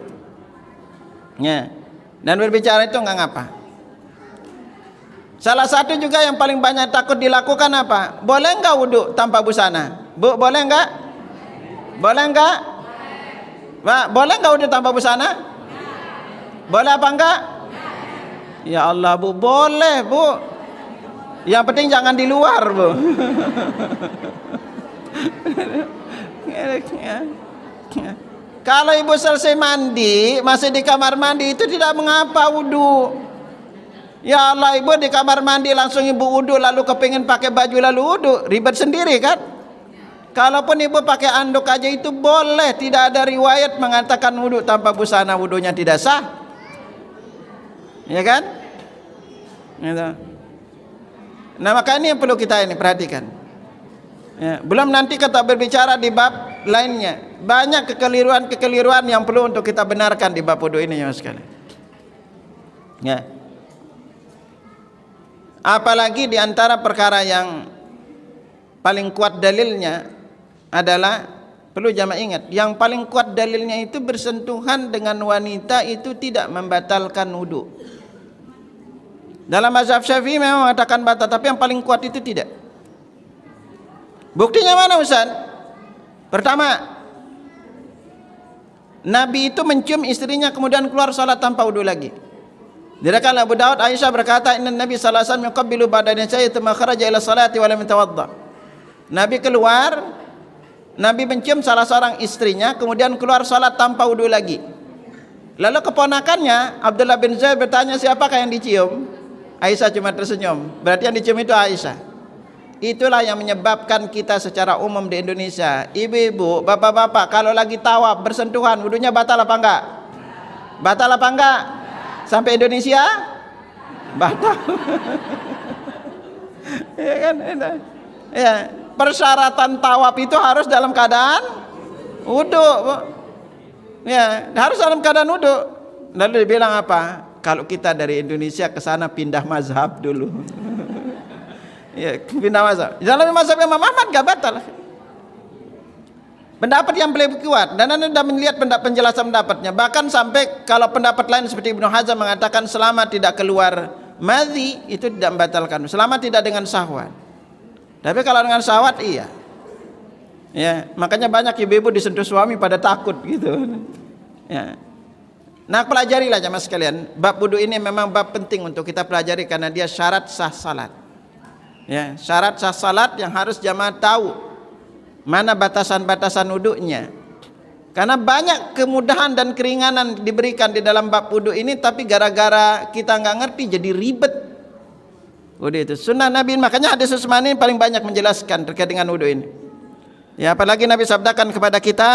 Ya. Dan berbicara itu enggak ngapa. Salah satu juga yang paling banyak takut dilakukan apa? Boleh enggak wudu tanpa busana? Bu, boleh enggak? Boleh enggak? Pak, boleh enggak wudu tanpa busana? Boleh apa enggak? Ya Allah, Bu, boleh, Bu. Yang penting jangan di luar, Bu. Kalau ibu selesai mandi, masih di kamar mandi, itu tidak mengapa wudu. Ya Allah, ibu di kamar mandi langsung ibu wudu, lalu kepingin pakai baju lalu wudu, ribet sendiri kan? Kalaupun ibu pakai anduk aja itu boleh, tidak ada riwayat mengatakan wudu tanpa busana wudunya tidak sah. Ya kan? Gitu. Nah maka ini yang perlu kita ini perhatikan. Ya, belum nanti kita berbicara di bab lainnya. Banyak kekeliruan-kekeliruan yang perlu untuk kita benarkan di bab wudu ini ya sekalian. Ya. Apalagi di antara perkara yang paling kuat dalilnya adalah, perlu jamaah ingat, yang paling kuat dalilnya itu bersentuhan dengan wanita itu tidak membatalkan wudu. Dalam mazhab Syafi'i memang mengatakan batal, tapi yang paling kuat itu tidak. Buktinya mana Ustaz? Pertama, Nabi itu mencium istrinya kemudian keluar salat tanpa wudu lagi. Diriwayatkan Abu Daud, Aisyah berkata, "Inna Nabi sallallahu alaihi wasallam yuqabbilu badana saya thumma kharaja ila salati wa lam yatawadda." Nabi keluar, Nabi mencium salah seorang istrinya kemudian keluar salat tanpa wudu lagi. Lalu keponakannya Abdullah bin Zaid bertanya, siapakah yang dicium? Aisyah cuma tersenyum. Berarti yang dicium itu Aisyah. Itulah yang menyebabkan kita secara umum di Indonesia, ibu-ibu, bapak-bapak, kalau lagi tawaf bersentuhan, wudunya batal apa enggak? Batal apa enggak? Sampai Indonesia batal. Ya kan? Ya, persyaratan tawaf itu harus dalam keadaan wudu. Ya, harus dalam keadaan wudu. Lalu dibilang apa? Kalau kita dari Indonesia ke sana pindah mazhab dulu. Ya, pindah mazhab. Dalam mazhab Imam Ahmad enggak batal. Pendapat yang paling kuat, dan Anda sudah melihat penjelasan pendapatnya. Bahkan sampai kalau pendapat lain seperti Ibnu Hazm mengatakan selama tidak keluar madhi itu tidak membatalkan, selama tidak dengan syahwat. Tapi kalau dengan syahwat iya. Ya, makanya banyak ibu-ibu disentuh suami pada takut gitu. Ya. Nah, pelajarilah jemaah sekalian, bab wudu ini memang bab penting untuk kita pelajari karena dia syarat sah salat. Ya, syarat sah salat yang harus jemaah tahu mana batasan-batasan wudunya. Karena banyak kemudahan dan keringanan diberikan di dalam bab wudu ini, tapi gara-gara kita nggak ngerti jadi ribet. Wudu itu sunnah Nabi, makanya hadis Utsman ini paling banyak menjelaskan terkait dengan wudu ini. Ya, apalagi Nabi sabdakan kepada kita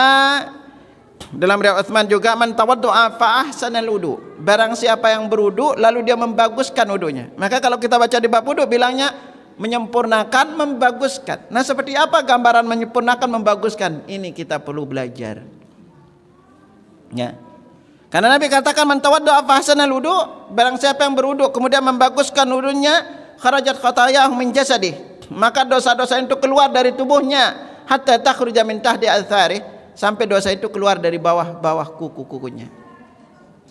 dalam riwayat Utsman juga, man tawaddu'a fa ahsanal wudu. Barang siapa yang berwudu lalu dia membaguskan wudunya. Maka kalau kita baca di bab wudu bilangnya menyempurnakan, membaguskan. Nah, seperti apa gambaran menyempurnakan, membaguskan? Ini kita perlu belajar. Ya. Karena Nabi katakan man tawaddu'a fa ahsanal wudu, barang siapa yang berwudu kemudian membaguskan wudunya, kharajat khatayahu min jasadih, maka dosa-dosa itu keluar dari tubuhnya, hatta takhruja min tahti athari, sampai dosa itu keluar dari bawah kuku-kukunya.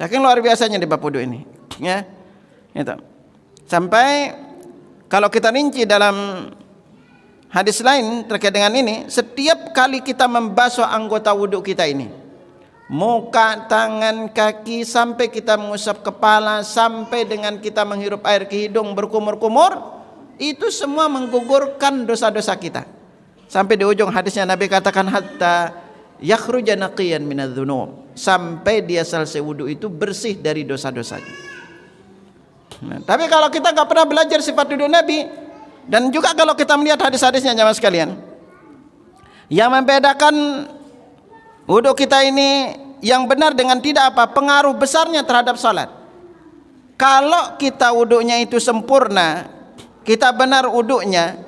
Saking luar biasanya di bab wudu ini. Ya. Itu. Sampai kalau kita rinci dalam hadis lain terkait dengan ini, setiap kali kita membasuh anggota wudhu kita ini, muka, tangan, kaki, sampai kita mengusap kepala, sampai dengan kita menghirup air ke hidung berkumur-kumur, itu semua menggugurkan dosa-dosa kita. Sampai di ujung hadisnya Nabi katakan hatta yakhruja naqiyan minadz-dzunub, sampai dia selesai wudhu itu bersih dari dosa-dosanya. Nah, tapi kalau kita nggak pernah belajar sifat wudu Nabi, dan juga kalau kita melihat hadis-hadisnya jemaah sekalian, yang membedakan wudu kita ini yang benar dengan tidak apa, pengaruh besarnya terhadap salat. Kalau kita wudunya itu sempurna, kita benar wudunya,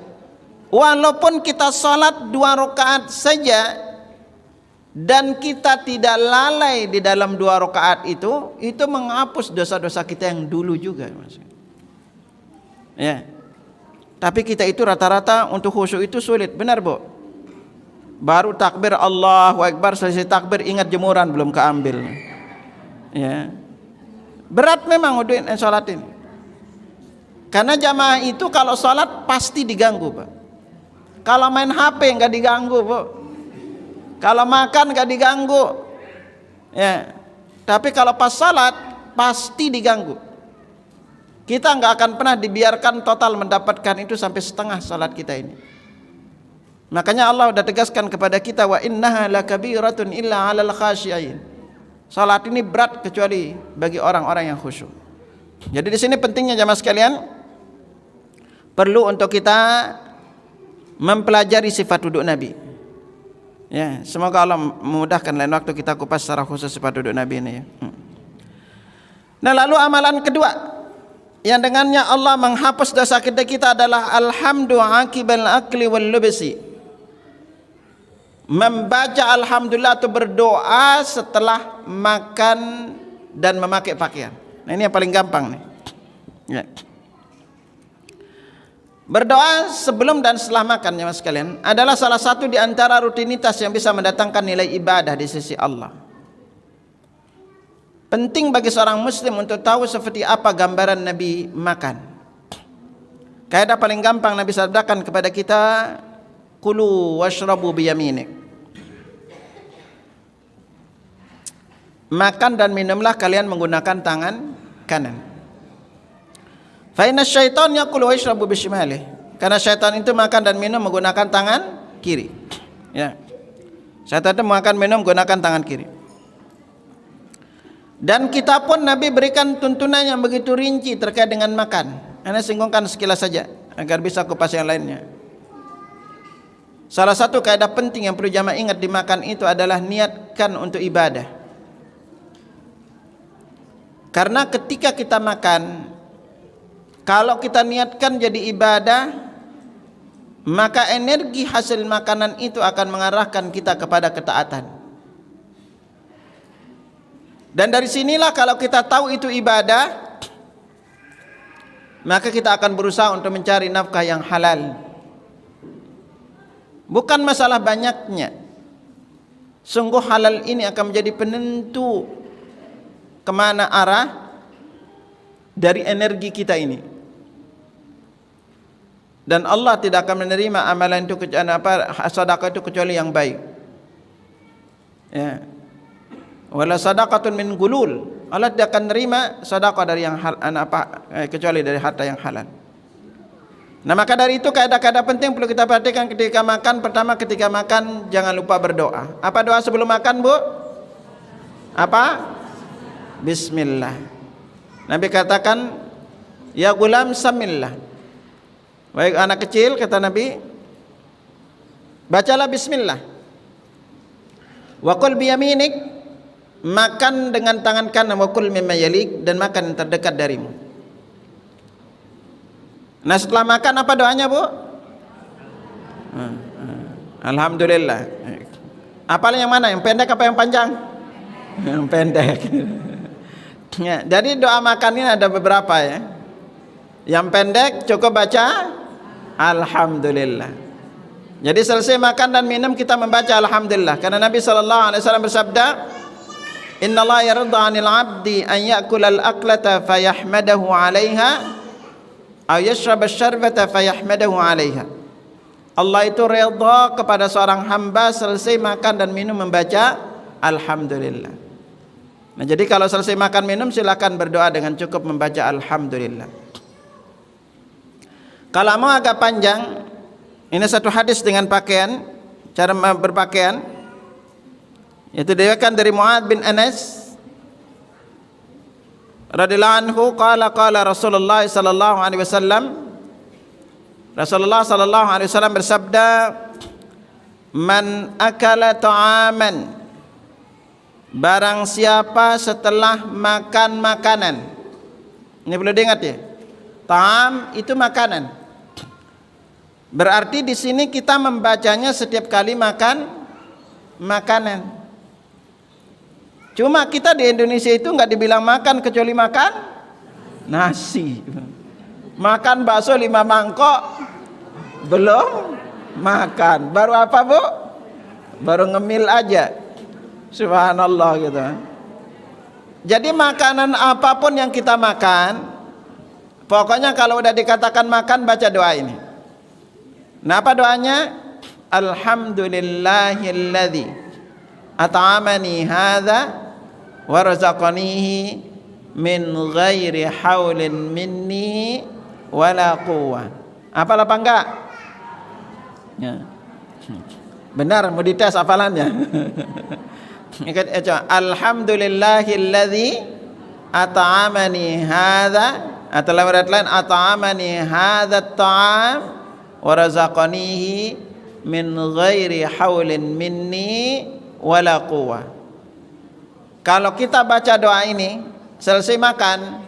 walaupun kita salat 2 rakaat saja dan kita tidak lalai di dalam 2 rakaat itu menghapus dosa-dosa kita yang dulu juga, Mas. Ya. Tapi kita itu rata-rata untuk khusyuk itu sulit, benar, Bu? Baru takbir Allahu Akbar, selesai takbir ingat jemuran belum keambil. Ya. Berat memang wudu salat ini. Karena jamaah itu kalau salat pasti diganggu, Pak. Kalau main HP enggak diganggu, Bu. Kalau makan gak diganggu, ya. Tapi kalau pas salat pasti diganggu. Kita nggak akan pernah dibiarkan total mendapatkan itu sampai setengah salat kita ini. Makanya Allah sudah tegaskan kepada kita, wa innaha lakabiratun illa 'alal khasyiin. Salat ini berat kecuali bagi orang-orang yang khusyuk. Jadi di sini pentingnya jamaah sekalian, perlu untuk kita mempelajari sifat wudu Nabi. Ya, semoga Allah memudahkan lain waktu kita kupas secara khusus sifat wudu Nabi ini ya. Nah, lalu amalan kedua yang dengannya Allah menghapus dosa kita adalah alhamdu aqibal akli wal lubsi. Membaca alhamdulillah atau berdoa setelah makan dan memakai pakaian. Nah, ini yang paling gampang nih. Ya. Berdoa sebelum dan setelah makan ya mas sekalian adalah salah satu di antara rutinitas yang bisa mendatangkan nilai ibadah di sisi Allah. Penting bagi seorang muslim untuk tahu seperti apa gambaran Nabi makan. Kaidah paling gampang Nabi sabdakan kepada kita, kulu washrabu biyaminik. Makan dan minumlah kalian menggunakan tangan kanan. Fa inna syaitan yaqulu washrabu bishimalihi. Karena syaitan itu makan dan minum menggunakan tangan kiri. Ya. Syaitan itu makan minum menggunakan tangan kiri. Dan kita pun Nabi berikan tuntunan yang begitu rinci terkait dengan makan. Ana singgungkan sekilas saja agar bisa kupas yang lainnya. Salah satu kaidah penting yang perlu jamaah ingat di makan itu adalah niatkan untuk ibadah. Karena ketika kita makan, kalau kita niatkan jadi ibadah, maka energi hasil makanan itu akan mengarahkan kita kepada ketaatan. Dan dari sinilah kalau kita tahu itu ibadah, maka kita akan berusaha untuk mencari nafkah yang halal. Bukan masalah banyaknya. Sungguh halal ini akan menjadi penentu kemana arah dari energi kita ini. Dan Allah tidak akan menerima amalan itu sedekah itu kecuali yang baik. Ya. Wala sadaqatun min gulul. Allah tidak akan menerima sedekah dari yang kecuali dari harta yang halal. Nah, maka dari itu kaidah-kaidah penting perlu kita perhatikan ketika makan. Pertama, ketika makan jangan lupa berdoa. Apa doa sebelum makan, Bu? Apa? Bismillah. Nabi katakan, ya gulam samillah. Baik anak kecil, kata Nabi, bacalah bismillah. Wa qul biyaminik, makan dengan tangan kanan, wa kul mimma yalik, dan makan yang terdekat darimu. Nah, setelah makan apa doanya, Bu? Alhamdulillah. Apalnya yang mana? Yang pendek apa yang panjang? Yang pendek. Ya, jadi doa makan ini ada beberapa ya. Yang pendek cukup baca alhamdulillah. Jadi selesai makan dan minum kita membaca alhamdulillah. Karena Nabi SAW bersabda, Inna Allah yarda 'anil 'abdi an ya'kula al-aklata fayahmadahu 'alaiha aw yashraba asy-syarbata fayahmadahu 'alaiha. Allah itu redha kepada seorang hamba selesai makan dan minum membaca alhamdulillah. Nah, jadi kalau selesai makan minum silakan berdoa dengan cukup membaca alhamdulillah. Kalau mau agak panjang, ini satu hadis dengan pakaian, cara berpakaian. Itu diriwayatkan dari Mu'adz bin Anas radhiyallahu anhu qala Rasulullah sallallahu alaihi wasallam, Rasulullah sallallahu alaihi wasallam bersabda, man akala ta'aman, barang siapa setelah makan makanan. Ini perlu diingat ya, ta'am itu makanan. Berarti di sini kita membacanya setiap kali makan makanan. Cuma kita di Indonesia itu nggak dibilang makan kecuali makan nasi. Makan bakso 5 mangkok belum makan. Baru apa, Bu? Baru ngemil aja. Subhanallah gitu. Jadi makanan apapun yang kita makan, pokoknya kalau udah dikatakan makan baca doa ini. Nah, apa doanya? Alhamdulillahilladzi at'amani hadza wa razaqanihi min ghairi haulin minni wala quwwah. Hafal apa enggak? Ya. Benar, mau dites hafalannya. Alhamdulillahilladzi at'amani hadza, atau lain at'amani hadza at'am wa razaqanihi min ghairi haulin minni wala quwwah. Kalau kita baca doa ini selesai makan,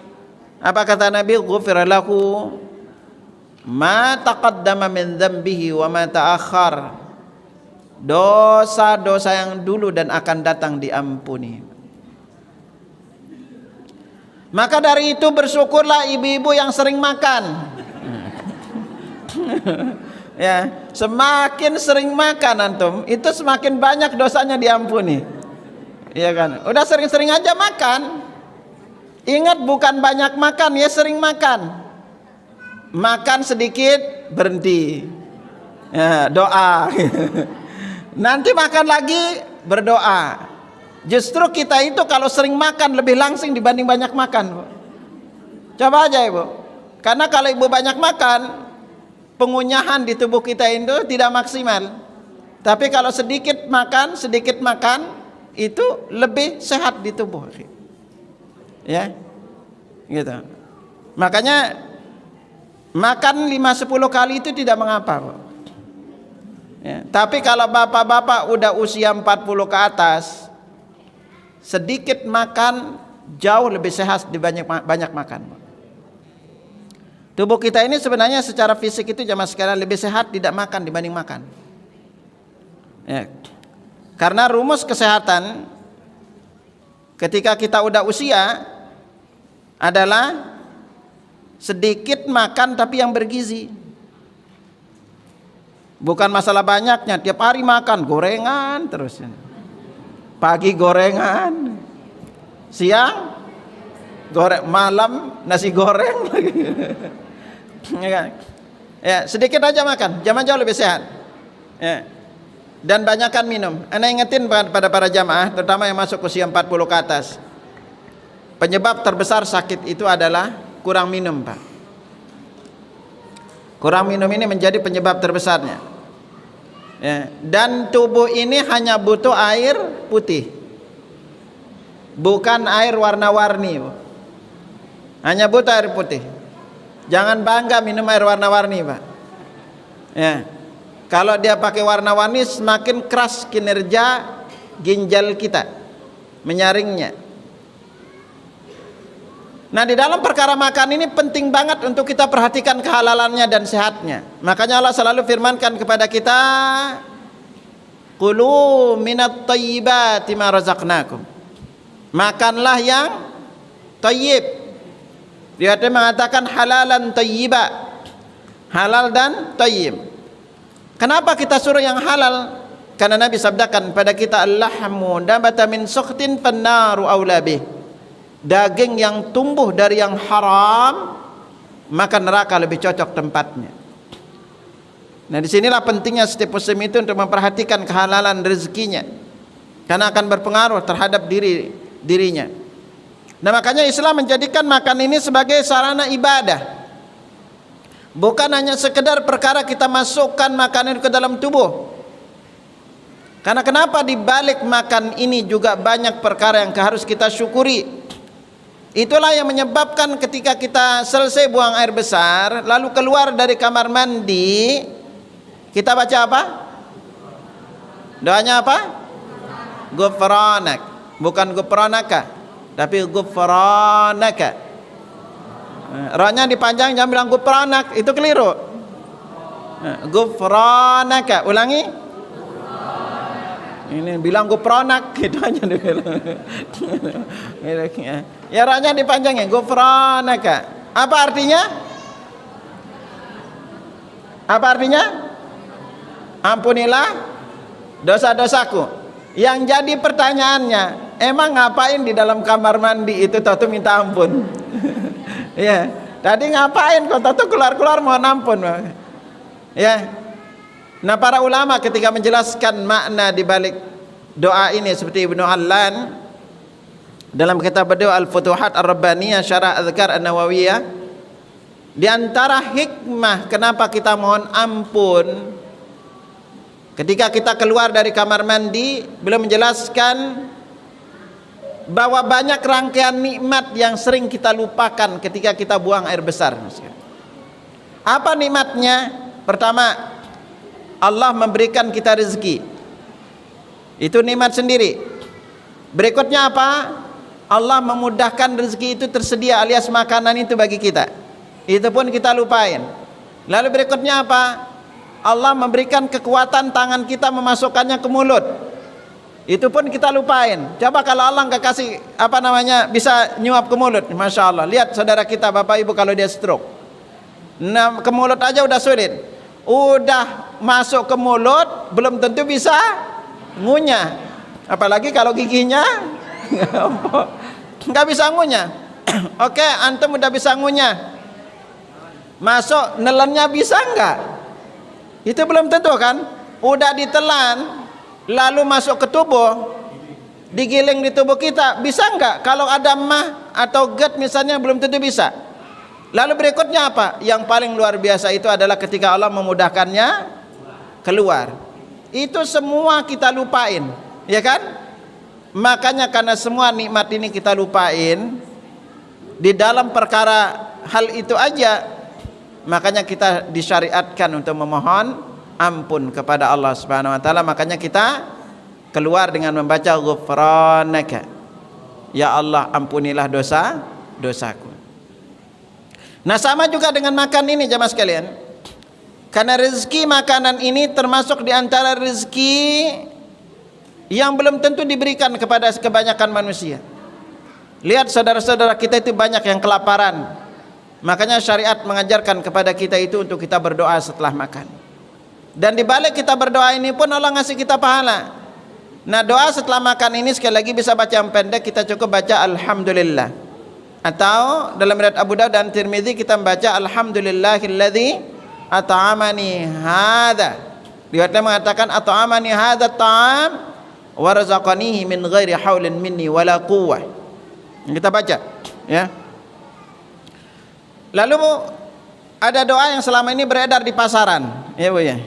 apa kata Nabi? Ghufira lahu ma taqaddama min dzambihi wa ma ta'akhkhar. Dosa-dosa yang dulu dan akan datang diampuni. Maka dari itu bersyukurlah ibu-ibu yang sering makan. Ya, semakin sering makan antum, itu semakin banyak dosanya diampuni. Iya kan? Udah sering-sering aja makan. Ingat, bukan banyak makan ya, sering makan. Makan sedikit berhenti. Ya, doa. Nanti makan lagi berdoa. Justru kita itu kalau sering makan lebih langsing dibanding banyak makan. Coba aja Ibu. Karena kalau Ibu banyak makan, pengunyahan di tubuh kita itu tidak maksimal. Tapi kalau sedikit makan itu lebih sehat di tubuh. Ya, gitu. Makanya makan 5-10 kali itu tidak mengapa, ya. Tapi kalau bapak-bapak udah usia 40 ke atas, sedikit makan jauh lebih sehat dibanding banyak makan. Tubuh kita ini sebenarnya secara fisik itu zaman sekarang lebih sehat tidak makan dibanding makan, ya. Karena rumus kesehatan ketika kita udah usia adalah sedikit makan tapi yang bergizi. Bukan masalah banyaknya, tiap hari makan gorengan terus. Pagi gorengan, siang goreng, malam nasi goreng lagi. Ya, sedikit aja makan, zaman jauh lebih sehat. Ya. Dan banyakkan minum. Anda ingetin pada para jamaah, terutama yang masuk usia 40 ke atas, penyebab terbesar sakit itu adalah kurang minum, Pak. Kurang minum ini menjadi penyebab terbesarnya, ya. Dan tubuh ini hanya butuh air putih, bukan air warna-warni. Hanya butuh air putih. Jangan bangga minum air warna-warni, Pak, ya. Kalau dia pakai warna-warni semakin keras kinerja ginjal kita menyaringnya. Nah, di dalam perkara makan ini penting banget untuk kita perhatikan kehalalannya dan sehatnya. Makanya Allah selalu firmankan kepada kita, "Kulu minat thayyibati ma razaqnakum." Makanlah yang thayyib. Dia mengatakan halalan thayyiba. Halal dan thayyib. Kenapa kita suruh yang halal? Karena Nabi sabdakan pada kita, "Al-lahmu nabata min sukhtin fannaru aula bih." Daging yang tumbuh dari yang haram, maka neraka lebih cocok tempatnya. Nah, disinilah pentingnya setiap muslim itu untuk memperhatikan kehalalan rezekinya, karena akan berpengaruh terhadap dirinya. Nah, makanya Islam menjadikan makan ini sebagai sarana ibadah. Bukan hanya sekedar perkara kita masukkan makanan ke dalam tubuh. Karena kenapa di balik makan ini juga banyak perkara yang harus kita syukuri. Itulah yang menyebabkan ketika kita selesai buang air besar, lalu keluar dari kamar mandi, kita baca apa? Doanya apa? Ghufranak. Bukan ghufranaka, tapi ghufranaka. Ra-nya dipanjang, jangan bilang ghufranak, itu keliru. Ghufranaka, ulangi. Ini bilang ghufranak, gitu aja dibilang. Ya, ra-nya dipanjangin, ghufranaka. Apa artinya? Apa artinya? Ampunilah dosa-dosaku. Yang jadi pertanyaannya, emang ngapain di dalam kamar mandi itu tuh minta ampun? Ya, tadi ngapain kok tuh keluar-keluar mohon ampun? Ya. Nah, para ulama ketika menjelaskan makna di balik doa ini seperti Ibnu Allan dalam kitab beliau Al-Futuhat Ar-Rabbaniyah Syarah Adzkar An-Nawawiyah, di antara hikmah kenapa kita mohon ampun ketika kita keluar dari kamar mandi, beliau menjelaskan bahwa banyak rangkaian nikmat yang sering kita lupakan ketika kita buang air besar. Apa nikmatnya? Pertama, Allah memberikan kita rezeki. Itu nikmat sendiri. Berikutnya apa? Allah memudahkan rezeki itu tersedia alias makanan itu bagi kita. Itu pun kita lupain. Lalu berikutnya apa? Allah memberikan kekuatan tangan kita memasukkannya ke mulut. Itu pun kita lupain. Coba kalau Allah nggak kasih bisa nyuap ke mulut, masya Allah. Lihat saudara kita bapak ibu kalau dia stroke, nah ke mulut aja udah sulit. Udah masuk ke mulut belum tentu bisa ngunyah. Apalagi kalau giginya nggak bisa ngunyah. Oke, antum udah bisa ngunyah, masuk nelennya bisa nggak? Itu belum tentu kan. Udah ditelan lalu masuk ke tubuh, digiling di tubuh kita, bisa enggak? Kalau ada mah atau GERD misalnya belum tentu bisa. Lalu berikutnya apa? Yang paling luar biasa itu adalah ketika Allah memudahkannya keluar. Itu semua kita lupain, ya kan? Makanya karena semua nikmat ini kita lupain, di dalam perkara hal itu aja, makanya kita disyariatkan untuk memohon ampun kepada Allah Subhanahu wa taala. Makanya kita keluar dengan membaca ghufranaka, ya Allah ampunilah dosaku. Nah, sama juga dengan makan ini jemaah sekalian. Karena rezeki makanan ini termasuk di antara rezeki yang belum tentu diberikan kepada kebanyakan manusia. Lihat saudara-saudara kita itu banyak yang kelaparan. Makanya syariat mengajarkan kepada kita itu untuk kita berdoa setelah makan. Dan di balik kita berdoa ini pun Allah ngasih kita pahala. Nah, doa setelah makan ini sekali lagi bisa baca yang pendek, kita cukup baca alhamdulillah. Atau dalam riwayat Abu Dawud dan Tirmidzi kita membaca alhamdulillahilladzi at'amani hadza. Riwayat lain mengatakan at'amani hadza ta'am wa razaqanihi min ghairi haulin minni wala quwwah. Kita baca ya. Lalu ada doa yang selama ini beredar di pasaran, ya Bu ya.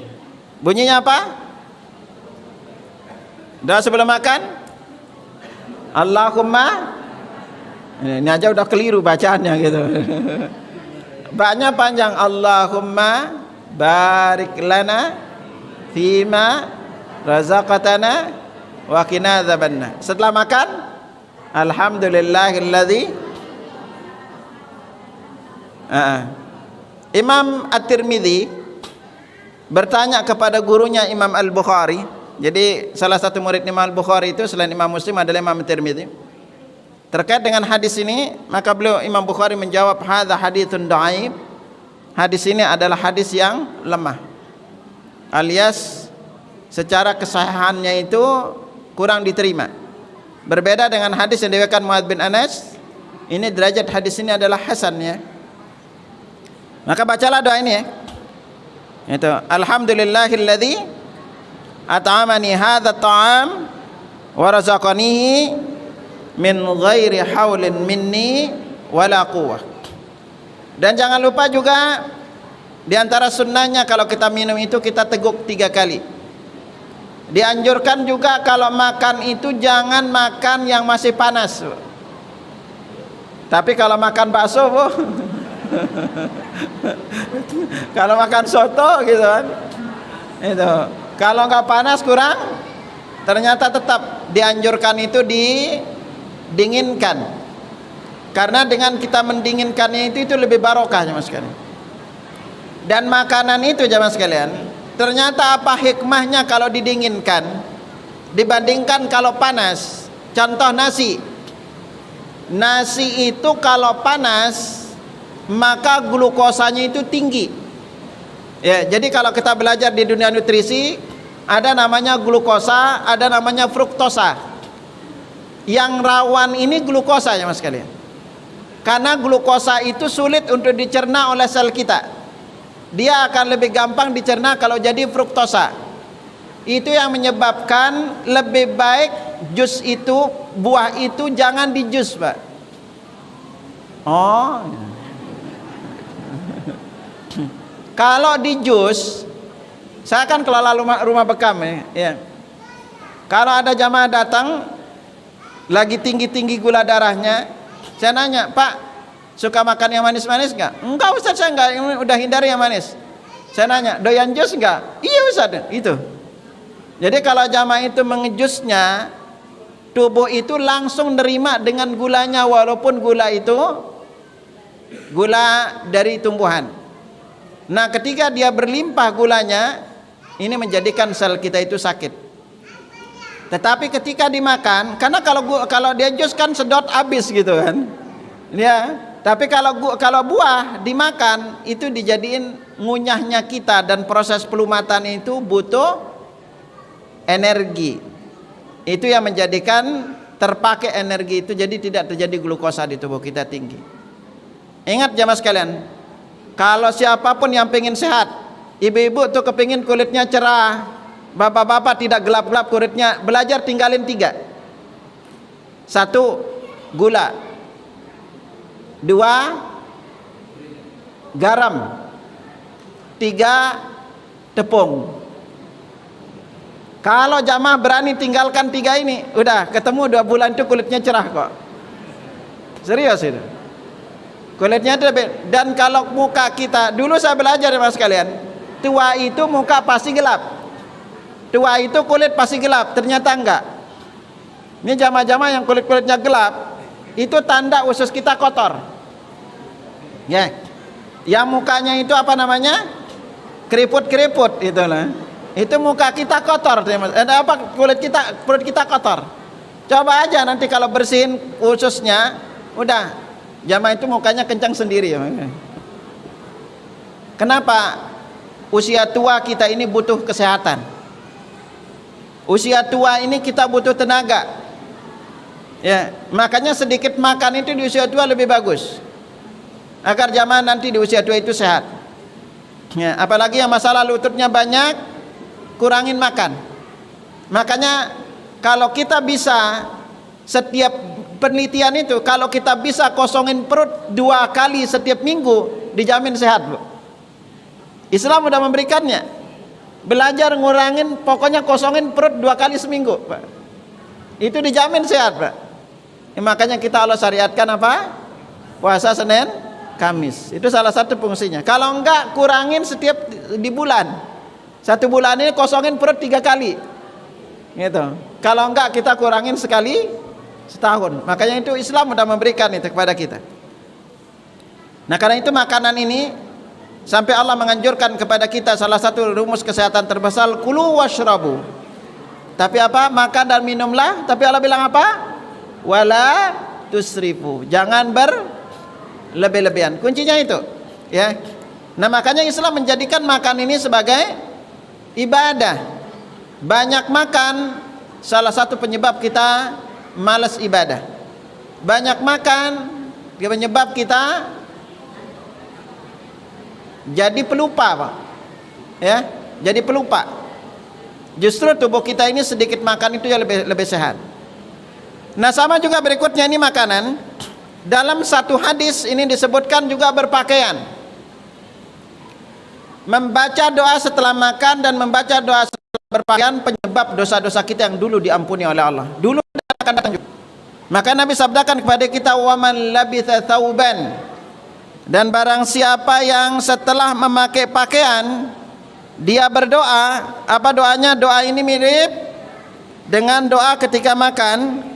Bunyinya apa? Doa sebelum makan? Allahumma, ini aja udah keliru bacaannya gitu. Banyak panjang, Allahumma barik lana fima razaqtana wa qina adzabannar. Setelah makan, alhamdulillahilladzi. Imam At-Tirmidzi bertanya kepada gurunya Imam Al-Bukhari. Jadi salah satu murid Imam Al-Bukhari itu selain Imam Muslim adalah Imam At-Tirmidzi. Terkait dengan hadis ini, maka beliau Imam Bukhari menjawab, hadza haditsun dhaif. Hadis ini adalah hadis yang lemah. Alias secara kesahihannya itu kurang diterima. Berbeda dengan hadis yang diriwayatkan Muadz bin Anas, ini derajat hadis ini adalah hasan ya. Maka bacalah doa ini ya. Itu alhamdulillahilladzi at'amani hadza ta'am wa razaqanihi min ghairi haulin minni wala quwwah. Dan jangan lupa juga di antara sunnahnya kalau kita minum itu kita teguk 3 kali. Dianjurkan juga kalau makan itu jangan makan yang masih panas. Tapi kalau makan bakso, kalau makan soto gitu kan, itu kalau nggak panas kurang, ternyata tetap dianjurkan itu dinginkan, karena dengan kita mendinginkannya itu lebih barokah jemaah sekalian. Dan makanan itu jemaah sekalian, ternyata apa hikmahnya kalau didinginkan dibandingkan kalau panas. Contoh nasi itu kalau panas maka glukosanya itu tinggi ya. Jadi kalau kita belajar di dunia nutrisi, ada namanya glukosa, ada namanya fruktosa. Yang rawan ini glukosa ya mas sekalian, karena glukosa itu sulit untuk dicerna oleh sel kita. Dia akan lebih gampang dicerna kalau jadi fruktosa. Itu yang menyebabkan lebih baik jus itu, buah itu jangan di jus Pak. Oh kalau di jus, saya kan kelola rumah bekam ya. Kalau ada jamaah datang lagi tinggi-tinggi gula darahnya, saya nanya, Pak suka makan yang manis-manis enggak? Enggak Ustaz, saya enggak, udah hindari yang manis. Saya nanya, doyan jus enggak? Iya Ustaz, itu. Jadi kalau jamaah itu mengejusnya, tubuh itu langsung nerima dengan gulanya, walaupun gula itu gula dari tumbuhan. Nah ketika dia berlimpah gulanya, ini menjadikan sel kita itu sakit. Tetapi ketika dimakan, karena kalau dia jus kan sedot habis gitu kan, ya. Tapi kalau buah dimakan itu dijadiin ngunyahnya kita, dan proses pelumatan itu butuh energi. Itu yang menjadikan terpakai energi itu, jadi tidak terjadi glukosa di tubuh kita tinggi. Ingat jamaah sekalian, kalau siapapun yang pengen sehat, ibu-ibu tuh kepingin kulitnya cerah, bapak-bapak tidak gelap-gelap kulitnya, belajar tinggalin 3. 1 gula, 2 garam, 3 tepung. Kalau jamaah berani tinggalkan 3 ini, udah ketemu 2 bulan itu kulitnya cerah kok. Serius itu. Kulitnya itu dan kalau muka kita, dulu saya belajar ya mas kalian, tua itu muka pasti gelap. Tua itu kulit pasti gelap, ternyata enggak. Ini jamaah-jamaah yang kulit-kulitnya gelap, itu tanda usus kita kotor. Ya. Yang mukanya itu apa namanya? Keriput-keriput itulah. Itu muka kita kotor, ada apa kulit kita kotor. Coba aja nanti kalau bersihin ususnya, udah jamaah itu mukanya kencang sendiri ya. Kenapa? Usia tua kita ini butuh kesehatan. Usia tua ini kita butuh tenaga. Ya, makanya sedikit makan itu di usia tua lebih bagus. Agar jamaah nanti di usia tua itu sehat. Ya, apalagi yang masalah lututnya banyak, kurangin makan. Makanya kalau kita bisa, setiap penelitian itu, kalau kita bisa kosongin perut 2 kali setiap minggu, dijamin sehat, Bu. Islam sudah memberikannya. Belajar ngurangin, pokoknya kosongin perut 2 kali seminggu, Pak. Itu dijamin sehat, Pak. Ya, makanya kita Allah syariatkan apa? Puasa Senin, Kamis. Itu salah satu fungsinya. Kalau enggak, kurangin setiap di bulan. 1 bulan ini kosongin perut 3 kali. Gitu. Kalau enggak kita kurangin sekali setahun. Makanya itu Islam sudah memberikan itu kepada kita. Nah, karena itu makanan ini sampai Allah menganjurkan kepada kita salah satu rumus kesehatan terbesar, kulu washrabu. Tapi apa? Makan dan minumlah. Tapi Allah bilang apa? Wala tusrifu. Jangan berlebih-lebihan. Kuncinya itu, ya. Nah, makanya Islam menjadikan makan ini sebagai ibadah. Banyak makan salah satu penyebab kita malas ibadah. Banyak makan penyebab kita jadi pelupa, Pak. Ya, jadi pelupa. Justru tubuh kita ini sedikit makan itu yang lebih sehat. Nah, sama juga berikutnya ini makanan. Dalam satu hadis ini disebutkan juga berpakaian. Membaca doa setelah makan dan membaca doa setelah berpakaian penyebab dosa-dosa kita yang dulu diampuni oleh Allah. Dulu akan datang juga. Maka Nabi sabdakan kepada kita, wa man labitha thawban, dan barang siapa yang setelah memakai pakaian dia berdoa, apa doanya? Doa ini mirip dengan doa ketika makan.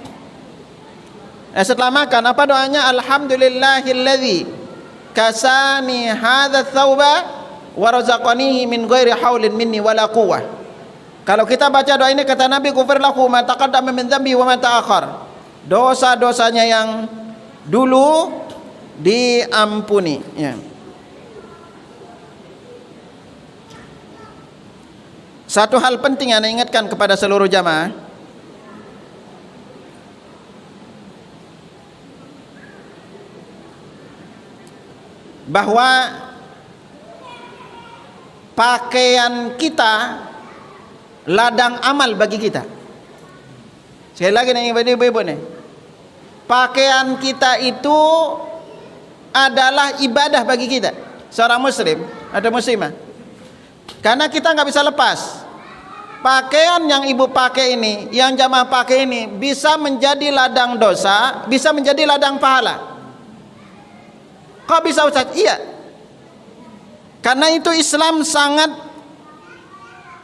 Setelah makan apa doanya? Alhamdulillahilladzi kasani hadza thawba wa razaqanihi min ghairi haulin minni wala quwwah. Kalau kita baca doa ini kata Nabi, ghufir lahu ma taqaddama min dzambi wa ma ta'akhkhar. Dosa-dosanya yang dulu diampuni, ya. Satu hal penting yang saya ingatkan kepada seluruh jamaah, bahwa pakaian kita ladang amal bagi kita. Sekali lagi nih ibu-ibu nih, pakaian kita itu adalah ibadah bagi kita, seorang muslim atau muslimah. Karena kita nggak bisa lepas. Pakaian yang ibu pakai ini, yang jamaah pakai ini, bisa menjadi ladang dosa, bisa menjadi ladang pahala. Kok bisa, Ustaz? Iya. Karena itu Islam sangat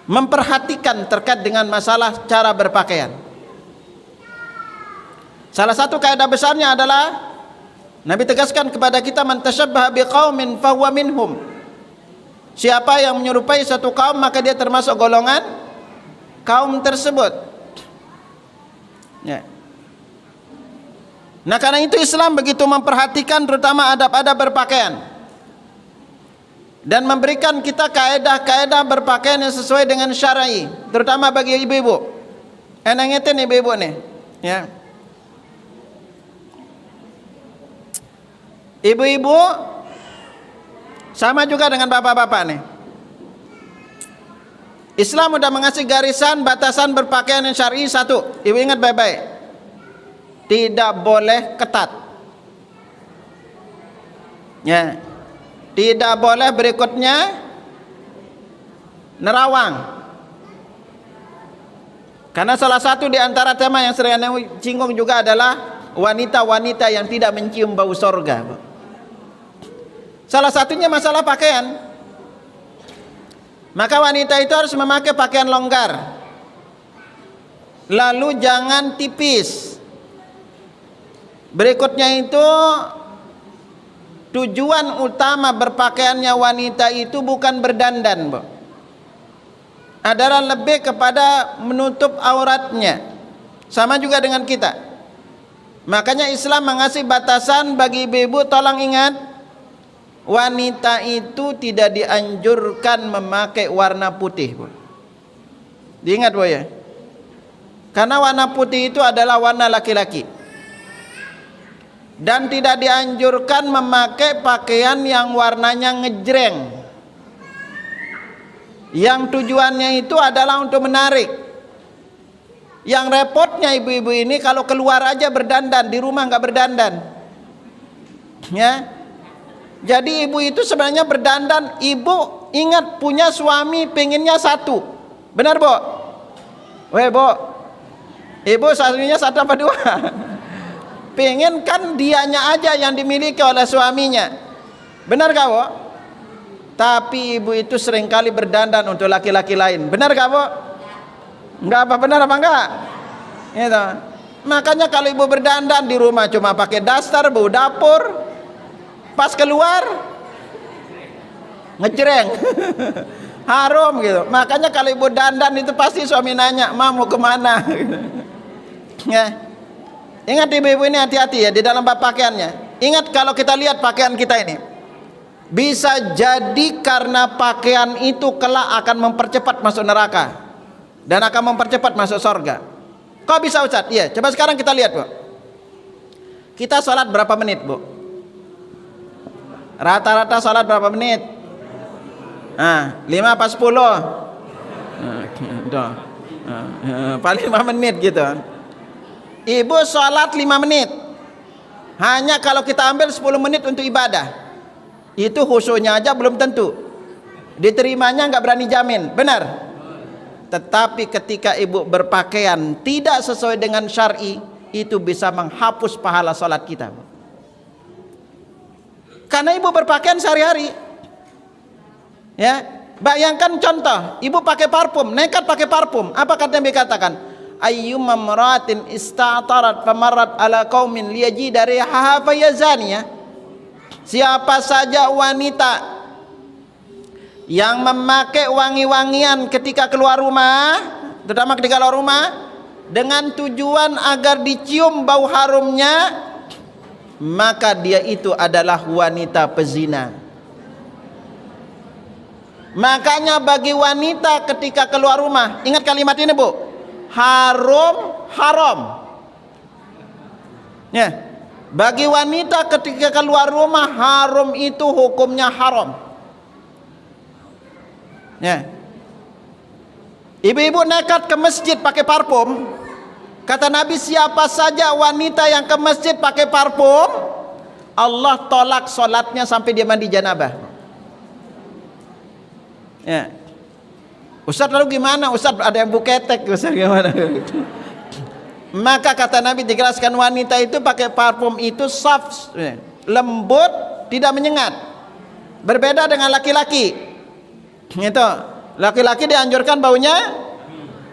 memperhatikan terkait dengan masalah cara berpakaian. Salah satu kaidah besarnya adalah Nabi tegaskan kepada kita, man tashabbaha biqaumin fahuwa minhum. Siapa yang menyerupai satu kaum maka dia termasuk golongan kaum tersebut. Ya. Nah, karena itu Islam begitu memperhatikan terutama adab-adab berpakaian dan memberikan kita kaedah-kaedah berpakaian yang sesuai dengan syar'i, terutama bagi ibu-ibu. Enangetin ibu-ibu nih, ya. Ibu-ibu sama juga dengan bapak-bapak nih. Islam sudah mengasih garisan batasan berpakaian yang syar'i satu. Ibu ingat baik-baik. Tidak boleh ketat. Ya. Tidak boleh berikutnya nerawang. Karena salah satu di antara tema yang sering singgung juga adalah wanita-wanita yang tidak mencium bau sorga. Salah satunya masalah pakaian. Maka wanita itu harus memakai pakaian longgar. Lalu jangan tipis. Berikutnya itu, tujuan utama berpakaiannya wanita itu bukan berdandan, Bu. Adalah lebih kepada menutup auratnya. Sama juga dengan kita. Makanya Islam mengasih batasan bagi ibu-ibu, tolong ingat, wanita itu tidak dianjurkan memakai warna putih, Bu. Diingat, Bu, ya. Karena warna putih itu adalah warna laki-laki. Dan tidak dianjurkan memakai pakaian yang warnanya ngejreng, yang tujuannya itu adalah untuk menarik. Yang repotnya ibu-ibu ini kalau keluar aja berdandan, di rumah nggak berdandan, ya. Jadi ibu itu sebenarnya berdandan. Ibu ingat punya suami pengennya satu, benar, Bu? Weh, Bu, ibu suaminya satu apa dua? Pengen kan dianya aja yang dimiliki oleh suaminya, benar gak, Bu? Tapi ibu itu seringkali berdandan untuk laki-laki lain, benar gak, Bu? Enggak apa, benar apa enggak? Gitu. Makanya kalau ibu berdandan di rumah cuma pakai daster, bau dapur, pas keluar ngejreng. Harum gitu. Makanya kalau ibu dandan itu pasti suami nanya, "Ma, mau kemana?" Ya. Ingat ibu-ibu ini hati-hati ya di dalam bab pakaiannya. Ingat kalau kita lihat pakaian kita ini, bisa jadi karena pakaian itu kelak akan mempercepat masuk neraka dan akan mempercepat masuk surga. Kok bisa, Ustaz? Iya, coba sekarang kita lihat, Bu. Kita sholat berapa menit, Bu? Rata-rata sholat berapa menit? 5 apa 10? Paling 5 menit gitu. Ibu sholat 5 menit. Hanya kalau kita ambil 10 menit untuk ibadah, itu khusyuknya aja belum tentu diterimanya, nggak berani jamin, benar. Tetapi ketika ibu berpakaian tidak sesuai dengan syar'i, itu bisa menghapus pahala sholat kita. Karena ibu berpakaian sehari-hari. Ya, bayangkan contoh, ibu pakai parfum, nekat pakai parfum. Apa kata Nabi katakan? Ayyumma maratin ista'tarat famarrat ala qaumin liyajida rihaha fayazaniya. Siapa saja wanita yang memakai wangi-wangian ketika keluar rumah, terutama ketika keluar rumah, dengan tujuan agar dicium bau harumnya, maka dia itu adalah wanita pezina. Makanya bagi wanita ketika keluar rumah, ingat kalimat ini, Bu, harum, haram. Ya, bagi wanita ketika keluar rumah, harum itu hukumnya haram. Ya. Ibu-ibu nekat ke masjid pakai parfum, kata Nabi, siapa saja wanita yang ke masjid pakai parfum, Allah tolak sholatnya sampai dia mandi janabah. Ya. Ustaz, lalu gimana? Ustaz, ada yang buketek, Ustaz, gimana? Maka kata Nabi dijelaskan, wanita itu pakai parfum itu soft, lembut, tidak menyengat. Berbeda dengan laki-laki. Gitu. Laki-laki dianjurkan baunya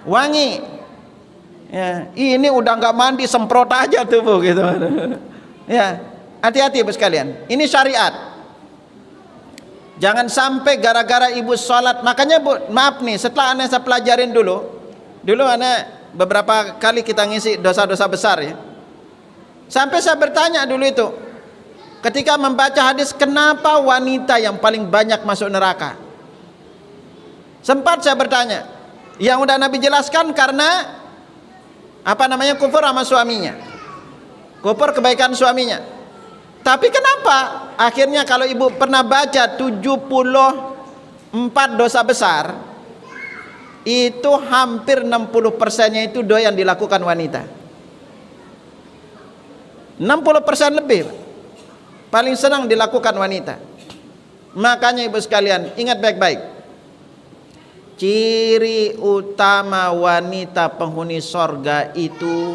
wangi. Ya, ini udah nggak mandi semprot aja tuh, Bu, gitu. Ya, hati-hati, Bu sekalian. Ini syariat. Jangan sampai gara-gara ibu sholat. Makanya, Bu, maaf nih, setelah aneh saya pelajarin dulu aneh beberapa kali kita ngisi dosa-dosa besar ya. Sampai saya bertanya dulu itu, ketika membaca hadis, kenapa wanita yang paling banyak masuk neraka? Sempat saya bertanya, yang udah Nabi jelaskan karena kufur sama suaminya, kufur kebaikan suaminya. Tapi kenapa akhirnya kalau ibu pernah baca 74 dosa besar, itu hampir 60%-nya itu dosa yang dilakukan wanita. 60% lebih paling senang dilakukan wanita. Makanya ibu sekalian, ingat baik-baik, ciri utama wanita penghuni sorga itu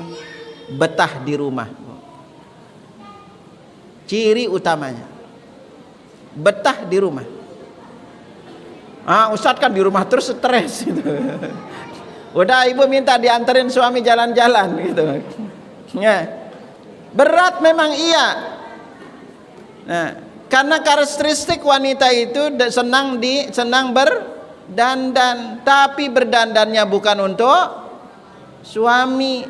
betah di rumah. Ciri utamanya. betah di rumah. Ustadz kan di rumah terus stres gitu. Udah ibu minta dianterin suami jalan-jalan gitu. Ya. Berat memang iya. Nah, karena karakteristik wanita itu senang berdandan, tapi berdandannya bukan untuk suami.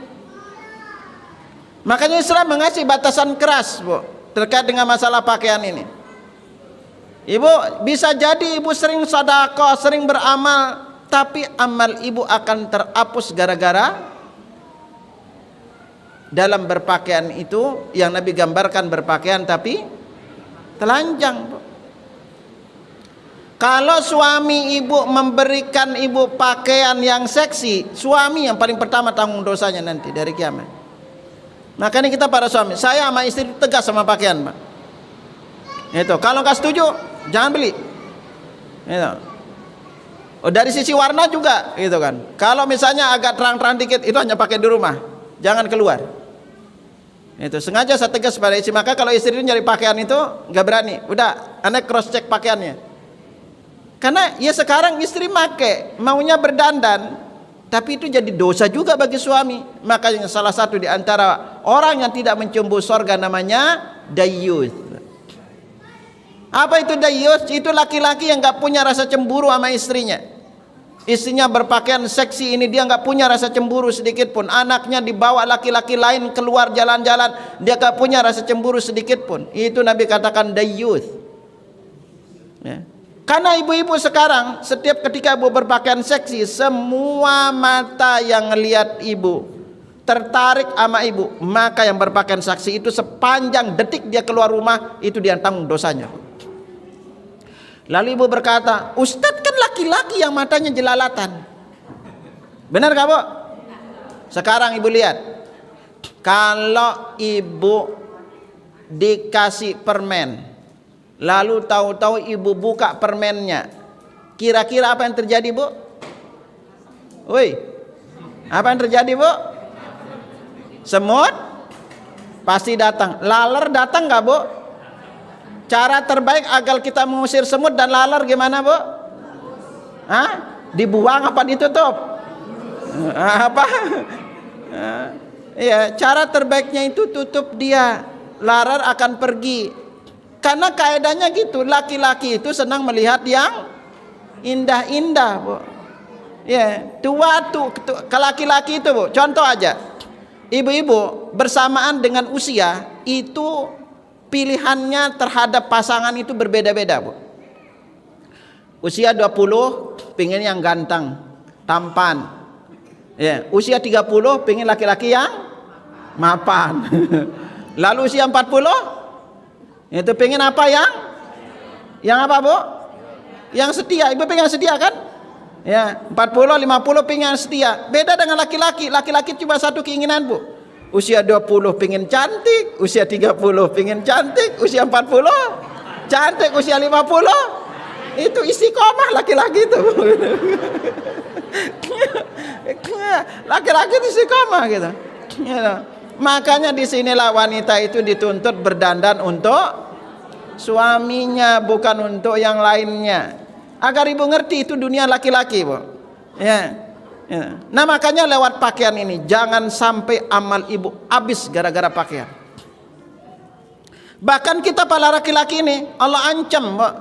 Makanya Islam mengasih batasan keras, Bu, terkait dengan masalah pakaian ini. Ibu bisa jadi ibu sering sedekah, sering beramal, tapi amal ibu akan terhapus gara-gara dalam berpakaian itu yang Nabi gambarkan berpakaian tapi telanjang. Kalau suami ibu memberikan ibu pakaian yang seksi, suami yang paling pertama tanggung dosanya nanti dari kiamat. Makanya kita para suami, saya sama istri tegas sama pakaian, Pak. Itu kalau nggak setuju jangan beli. Itu. Dari sisi warna juga, gitu kan. Kalau misalnya agak terang-terang dikit, itu hanya pakai di rumah, jangan keluar. Itu sengaja saya tegas pada istri. Maka kalau istri nyari pakaian itu nggak berani, udah, aneh cross check pakaiannya. Karena ya sekarang istri make maunya berdandan, tapi itu jadi dosa juga bagi suami. Makanya salah satu di antara orang yang tidak mencumbu sorga namanya dayyuth. Apa itu dayyuth? Itu laki-laki yang nggak punya rasa cemburu sama istrinya. Istrinya berpakaian seksi ini, dia nggak punya rasa cemburu sedikit pun. Anaknya dibawa laki-laki lain keluar jalan-jalan, dia nggak punya rasa cemburu sedikit pun. Itu Nabi katakan dayyuth. Ya. Karena ibu-ibu sekarang setiap ketika ibu berpakaian seksi, semua mata yang ngelihat ibu tertarik sama ibu, maka yang berpakaian seksi itu sepanjang detik dia keluar rumah itu dia tanggung dosanya. Lalu ibu berkata, Ustadz kan laki-laki yang matanya jelalatan. Benar gak, Bu? Sekarang ibu lihat, kalau ibu dikasih permen, lalu tahu-tahu ibu buka permennya, kira-kira apa yang terjadi, Bu? Woi, apa yang terjadi, Bu? Semut pasti datang. Laler datang gak, Bu? Cara terbaik agar kita mengusir semut dan laler gimana, Bu? Dibuang apa ditutup? Apa? Iya, cara terbaiknya itu tutup dia. Laler akan pergi. Karena kaidahnya gitu, laki-laki itu senang melihat yang indah-indah, Bu. Ya, ke laki-laki itu, Bu. Contoh aja. Ibu-ibu bersamaan dengan usia itu pilihannya terhadap pasangan itu berbeda-beda, Bu. Usia 20 pengen yang ganteng, tampan. Ya, usia 30 pengen laki-laki yang mapan. Lalu usia 40 itu pengen apa yang apa, Bu? Yang setia. Ibu pengen setia kan? Ya, 40 50 pengen setia. Beda dengan laki-laki. Laki-laki cuma satu keinginan, Bu. Usia 20 pengen cantik, usia 30 pengen cantik, usia 40 cantik, usia 50 itu istiqomah laki-laki itu. Laki-laki itu istiqomah gitu. Makanya disinilah wanita itu dituntut berdandan untuk suaminya, bukan untuk yang lainnya. Agar ibu ngerti itu dunia laki-laki, Bu. Ya. Ya. Nah makanya lewat pakaian ini jangan sampai amal ibu habis gara-gara pakaian. Bahkan kita para laki-laki ini Allah ancam, Pak.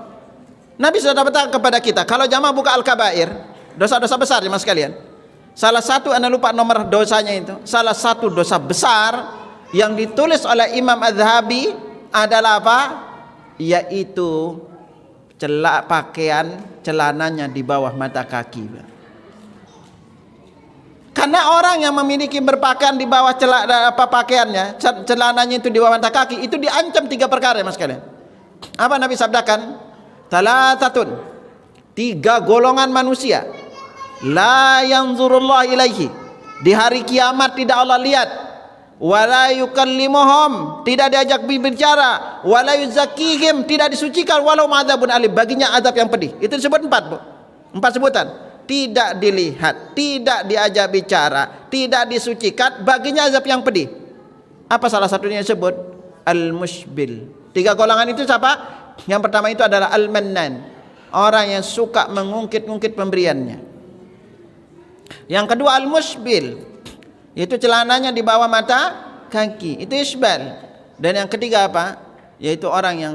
Nabi sudah berkata kepada kita, kalau jamaah buka al-kabair, dosa-dosa besar ya mas sekalian. Salah satu, anda lupa nomor dosanya itu. Salah satu dosa besar yang ditulis oleh Imam Az-Zahabi adalah apa? Yaitu pakaian celananya di bawah mata kaki, Pak. Karena orang yang memiliki berpakaian di bawah pakaiannya, celananya itu di bawah mata kaki, itu diancam 3 perkara mas kalian. Apa Nabi sabdakan? Talatatun, 3 golongan manusia, la yanzurullah ilaihi, di hari kiamat tidak Allah lihat, wala yukallimuhum, tidak diajak berbicara, wala yuzakkihim, tidak disucikan, walau ma'adzabun alim, baginya azab yang pedih. Itu disebut 4, Bu. 4 sebutan. Tidak dilihat, tidak diajak bicara, tidak disucikan, baginya azab yang pedih. Apa salah satunya disebut? Al-mushbil. 3 golongan itu siapa? Yang pertama itu adalah al-mannan, orang yang suka mengungkit-ungkit pemberiannya. Yang kedua al-musbil, yaitu celananya di bawah mata kaki, itu isbal. Dan yang ketiga apa? Yaitu orang yang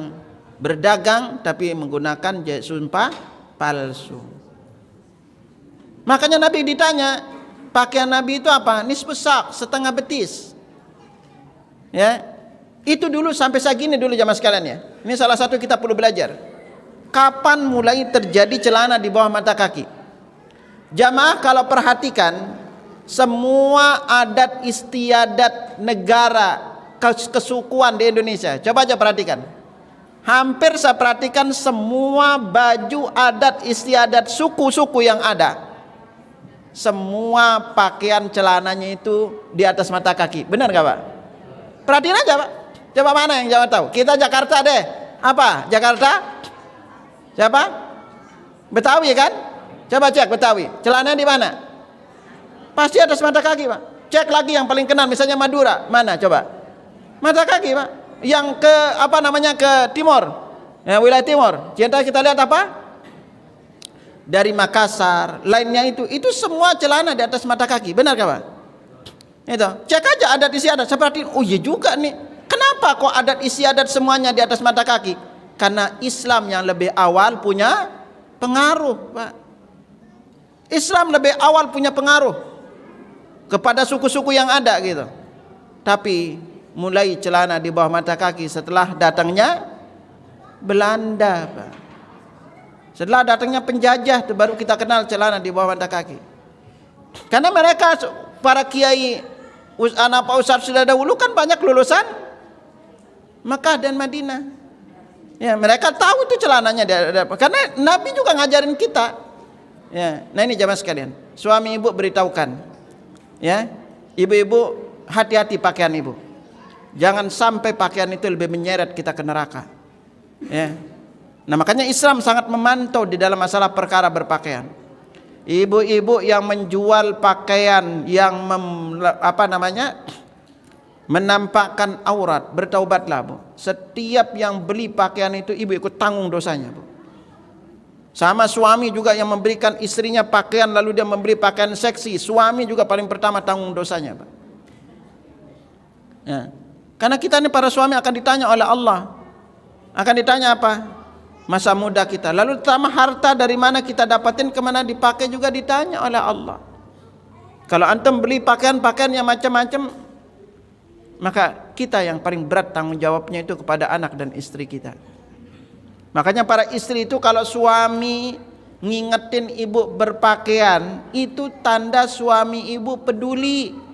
berdagang tapi menggunakan sumpah palsu. Makanya Nabi ditanya, pakaian Nabi itu apa? Nisfus sak, setengah betis. Ya, itu dulu sampai segini dulu jamaah sekalian ya. Ini salah satu kita perlu belajar. Kapan mulai terjadi celana di bawah mata kaki? Jamaah kalau perhatikan, semua adat istiadat negara kesukuan di Indonesia, coba aja perhatikan. Hampir saya perhatikan semua baju adat istiadat suku-suku yang ada, semua pakaian celananya itu di atas mata kaki. Benar gak Pak? Perhatiin aja Pak. Coba mana yang jawab tahu? Kita Jakarta deh. Apa? Jakarta? Siapa? Betawi kan? Coba cek Betawi. Celananya di mana? Pasti atas mata kaki Pak. Cek lagi yang paling kenal, misalnya Madura. Mana coba? Mata kaki Pak. Yang ke apa namanya, ke timur, ya, wilayah timur. Kita lihat apa? Dari Makassar, lainnya itu semua celana di atas mata kaki. Benar gak Pak? Itu. Cek aja adat istiadat. Seperti, oh iya juga nih. Kenapa kok adat istiadat semuanya di atas mata kaki? Karena Islam yang lebih awal punya pengaruh, Pak. Islam lebih awal punya pengaruh kepada suku-suku yang ada gitu. Tapi mulai celana di bawah mata kaki setelah datangnya Belanda, Pak. Setelah datangnya penjajah itu baru kita kenal celana di bawah mata kaki. Karena mereka para kiai anak Pak Ustadz sudah dahulu kan banyak lulusan Mekah dan Madinah. Ya, mereka tahu itu celananya karena Nabi juga ngajarin kita. Ya, nah ini jamaah sekalian, suami ibu beritahukan, ya, ibu-ibu hati-hati pakaian ibu. Jangan sampai pakaian itu lebih menyeret kita ke neraka. Ya. Nah makanya Islam sangat memantau di dalam masalah perkara berpakaian. Ibu-ibu yang menjual pakaian yang menampakkan aurat, bertaubatlah Bu. Setiap yang beli pakaian itu ibu ikut tanggung dosanya Bu. Sama suami juga yang memberikan istrinya pakaian lalu dia membeli pakaian seksi, suami juga paling pertama tanggung dosanya Pak. Ya. Karena kita ini para suami akan ditanya oleh Allah. Akan ditanya apa? Masa muda kita. Lalu terutama harta dari mana kita dapatin, kemana dipakai juga ditanya oleh Allah. Kalau antum beli pakaian-pakaian yang macam-macam, maka kita yang paling berat tanggung jawabnya itu kepada anak dan istri kita. Makanya para istri itu kalau suami ngingetin ibu berpakaian, itu tanda suami ibu peduli.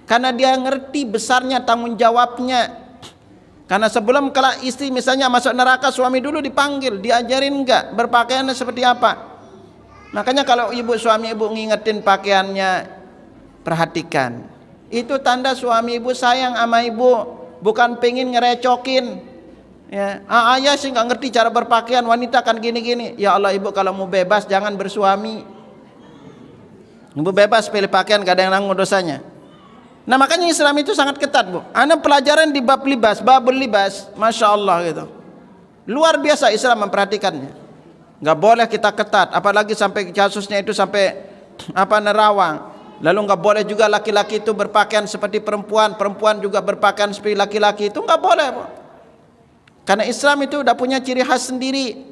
Karena dia ngerti besarnya tanggung jawabnya. Karena sebelum kalau istri misalnya masuk neraka, suami dulu dipanggil, diajarin enggak berpakaiannya seperti apa. Makanya kalau suami ibu ngingetin pakaiannya, perhatikan. Itu tanda suami ibu sayang sama ibu, bukan pengen ngerecokin. Ya, ayah sih nggak ngerti cara berpakaian, wanita kan gini-gini. Ya Allah ibu, kalau mau bebas jangan bersuami. Ibu bebas pilih pakaian, gak ada yang nanggung dosanya. Nah makanya Islam itu sangat ketat Bu. Anak pelajaran di babul libas, masya Allah gitu. Luar biasa Islam memperhatikannya. Nggak boleh kita ketat, apalagi sampai kasusnya itu sampai nerawang. Lalu nggak boleh juga laki-laki itu berpakaian seperti perempuan, perempuan juga berpakaian seperti laki-laki, itu nggak boleh Bu. Karena Islam itu udah punya ciri khas sendiri.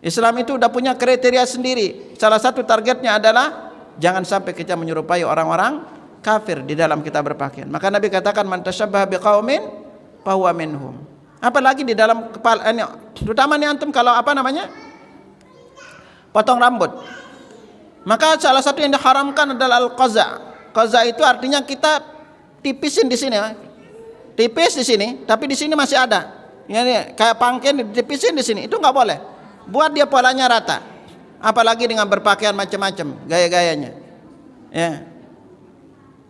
Islam itu udah punya kriteria sendiri. Salah satu targetnya adalah jangan sampai kita menyerupai orang-orang kafir di dalam kita berpakaian. Maka Nabi katakan man tasyabbaha biqaumin fahuwa minhum. Apalagi di dalam kepala ini, terutama nih antum kalau potong rambut. Maka salah satu yang diharamkan adalah al-qaza. Qaza itu artinya kita tipisin di sini, tipis di sini, tapi di sini masih ada. Ini kayak pangken ditipisin di sini, itu nggak boleh. Buat dia polanya rata. Apalagi dengan berpakaian macam-macam, gaya-gayanya. Ya.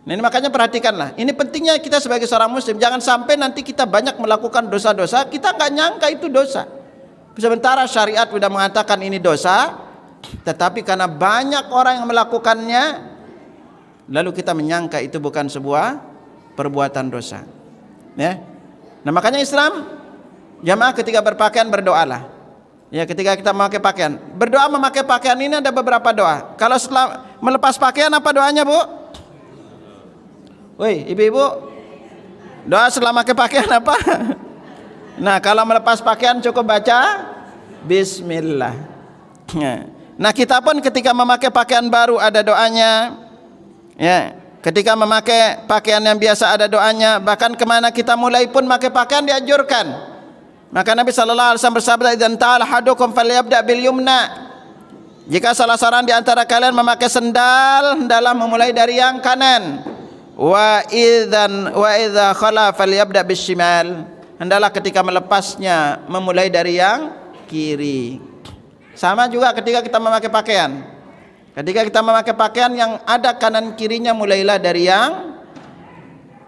Nah, ini makanya perhatikanlah. Ini pentingnya kita sebagai seorang muslim, jangan sampai nanti kita banyak melakukan dosa-dosa, kita nggak nyangka itu dosa. Sementara syariat sudah mengatakan ini dosa, tetapi karena banyak orang yang melakukannya, lalu kita menyangka itu bukan sebuah perbuatan dosa. Ya. Nah makanya Islam Jamaah ketika berpakaian berdoalah. Ya, ketika kita memakai pakaian. Berdoa memakai pakaian ini ada beberapa doa. Kalau setelah melepas pakaian apa doanya, Bu? Woi, ibu-ibu. Doa setelah memakai pakaian apa? Nah, kalau melepas pakaian cukup baca bismillah. Nah, kita pun ketika memakai pakaian baru ada doanya. Ya, ketika memakai pakaian yang biasa ada doanya. Bahkan kemana kita mulai pun memakai pakaian dianjurkan. Maka Nabi sallallahu alaihi wasallam bersabda, "Idzan ta'ala hadukum falyabda bil yumna." Jika salah seorang di antara kalian memakai sendal, hendaklah memulai dari yang kanan. Wa idza khala falyabda bis shimal. Hendaklah ketika melepasnya memulai dari yang kiri. Sama juga ketika kita memakai pakaian. Ketika kita memakai pakaian yang ada kanan kirinya, mulailah dari yang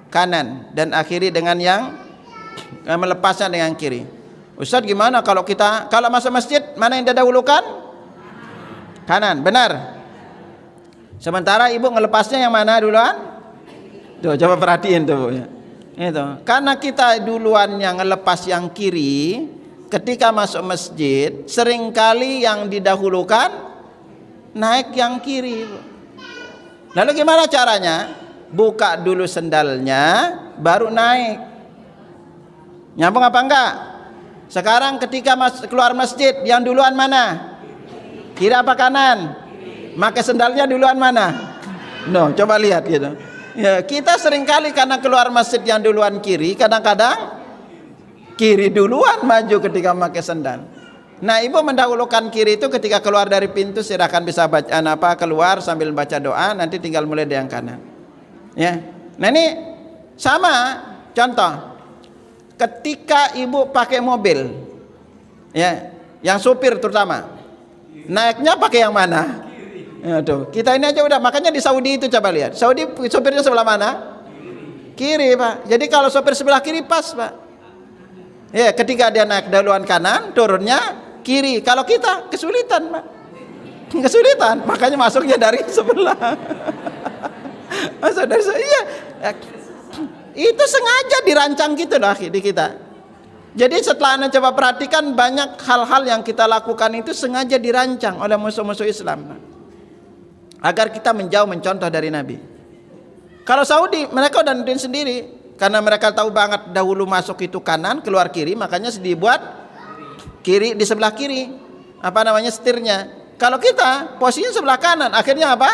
kanan dan akhiri dengan yang melepasnya dengan kiri. Ustaz, gimana kalau masuk masjid mana yang didahulukan? Kanan, benar. Sementara ibu ngelepasnya yang mana duluan? Tuh, coba perhatiin tuh, ya. Itu. Karena kita duluan yang ngelepas yang kiri, ketika masuk masjid seringkali yang didahulukan naik yang kiri. Lalu gimana caranya? Buka dulu sendalnya baru naik. Nyambung apa enggak? Sekarang ketika keluar masjid, yang duluan mana? Kiri apa kanan? Pakai sendalnya duluan mana? No, coba lihat gitu. Ya, kita seringkali karena keluar masjid yang duluan kiri, kadang-kadang kiri duluan maju ketika memakai sendal. Nah, ibu mendahulukan kiri itu ketika keluar dari pintu, silakan bisa baca keluar sambil baca doa, nanti tinggal mulai dari yang kanan. Ya. Nah, ini sama contoh. Ketika ibu pakai mobil, ya, yang supir terutama, naiknya pakai yang mana? Ya, tuh, kita ini aja udah, makanya di Saudi itu coba lihat, Saudi supirnya sebelah mana? Kiri, Pak. Jadi kalau supir sebelah kiri pas, Pak. Ya, ketika dia naik dahuluan kanan, turunnya kiri. Kalau kita kesulitan, Pak. Kesulitan, makanya masuknya dari sebelah. Masuk dari sebelah. Iya. Itu sengaja dirancang gitu loh di kita. Jadi setelah Anda coba perhatikan, banyak hal-hal yang kita lakukan itu sengaja dirancang oleh musuh-musuh Islam, agar kita mencontoh dari Nabi. Kalau Saudi, mereka udah nentuin sendiri, karena mereka tahu banget dahulu masuk itu kanan, keluar kiri, makanya dibuat kiri di sebelah kiri. Apa namanya, setirnya. Kalau kita posisinya sebelah kanan, akhirnya apa?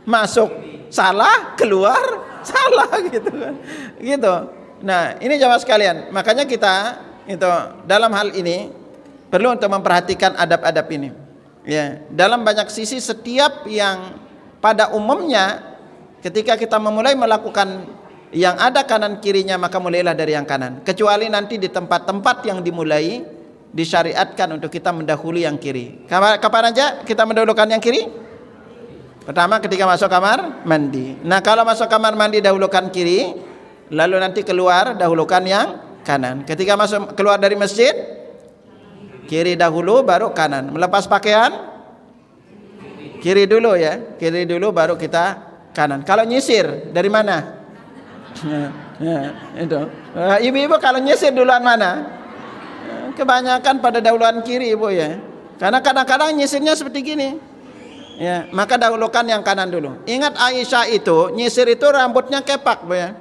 Masuk salah, keluar salah gitu kan. Gitu. Nah, ini jamaah sekalian, makanya kita itu dalam hal ini perlu untuk memperhatikan adab-adab ini. Ya, dalam banyak sisi setiap yang pada umumnya ketika kita memulai melakukan yang ada kanan kirinya, maka mulailah dari yang kanan. Kecuali nanti di tempat-tempat yang dimulai disyariatkan untuk kita mendahului yang kiri. Kapan aja kita mendahulukan yang kiri? Pertama ketika masuk kamar mandi. Nah, kalau masuk kamar mandi dahulukan kiri, lalu nanti keluar dahulukan yang kanan. Ketika keluar dari masjid, kiri dahulu baru kanan. Melepas pakaian, kiri dulu ya. Kiri dulu baru kita kanan. Kalau nyisir dari mana? Itu. Ibu-ibu kalau nyisir duluan mana? Kebanyakan pada dahuluan kiri, Ibu ya. Karena kadang-kadang nyisirnya seperti gini. Ya, maka dahulukan yang kanan dulu. Ingat Aisyah itu nyisir itu rambutnya kepak, Bu ya.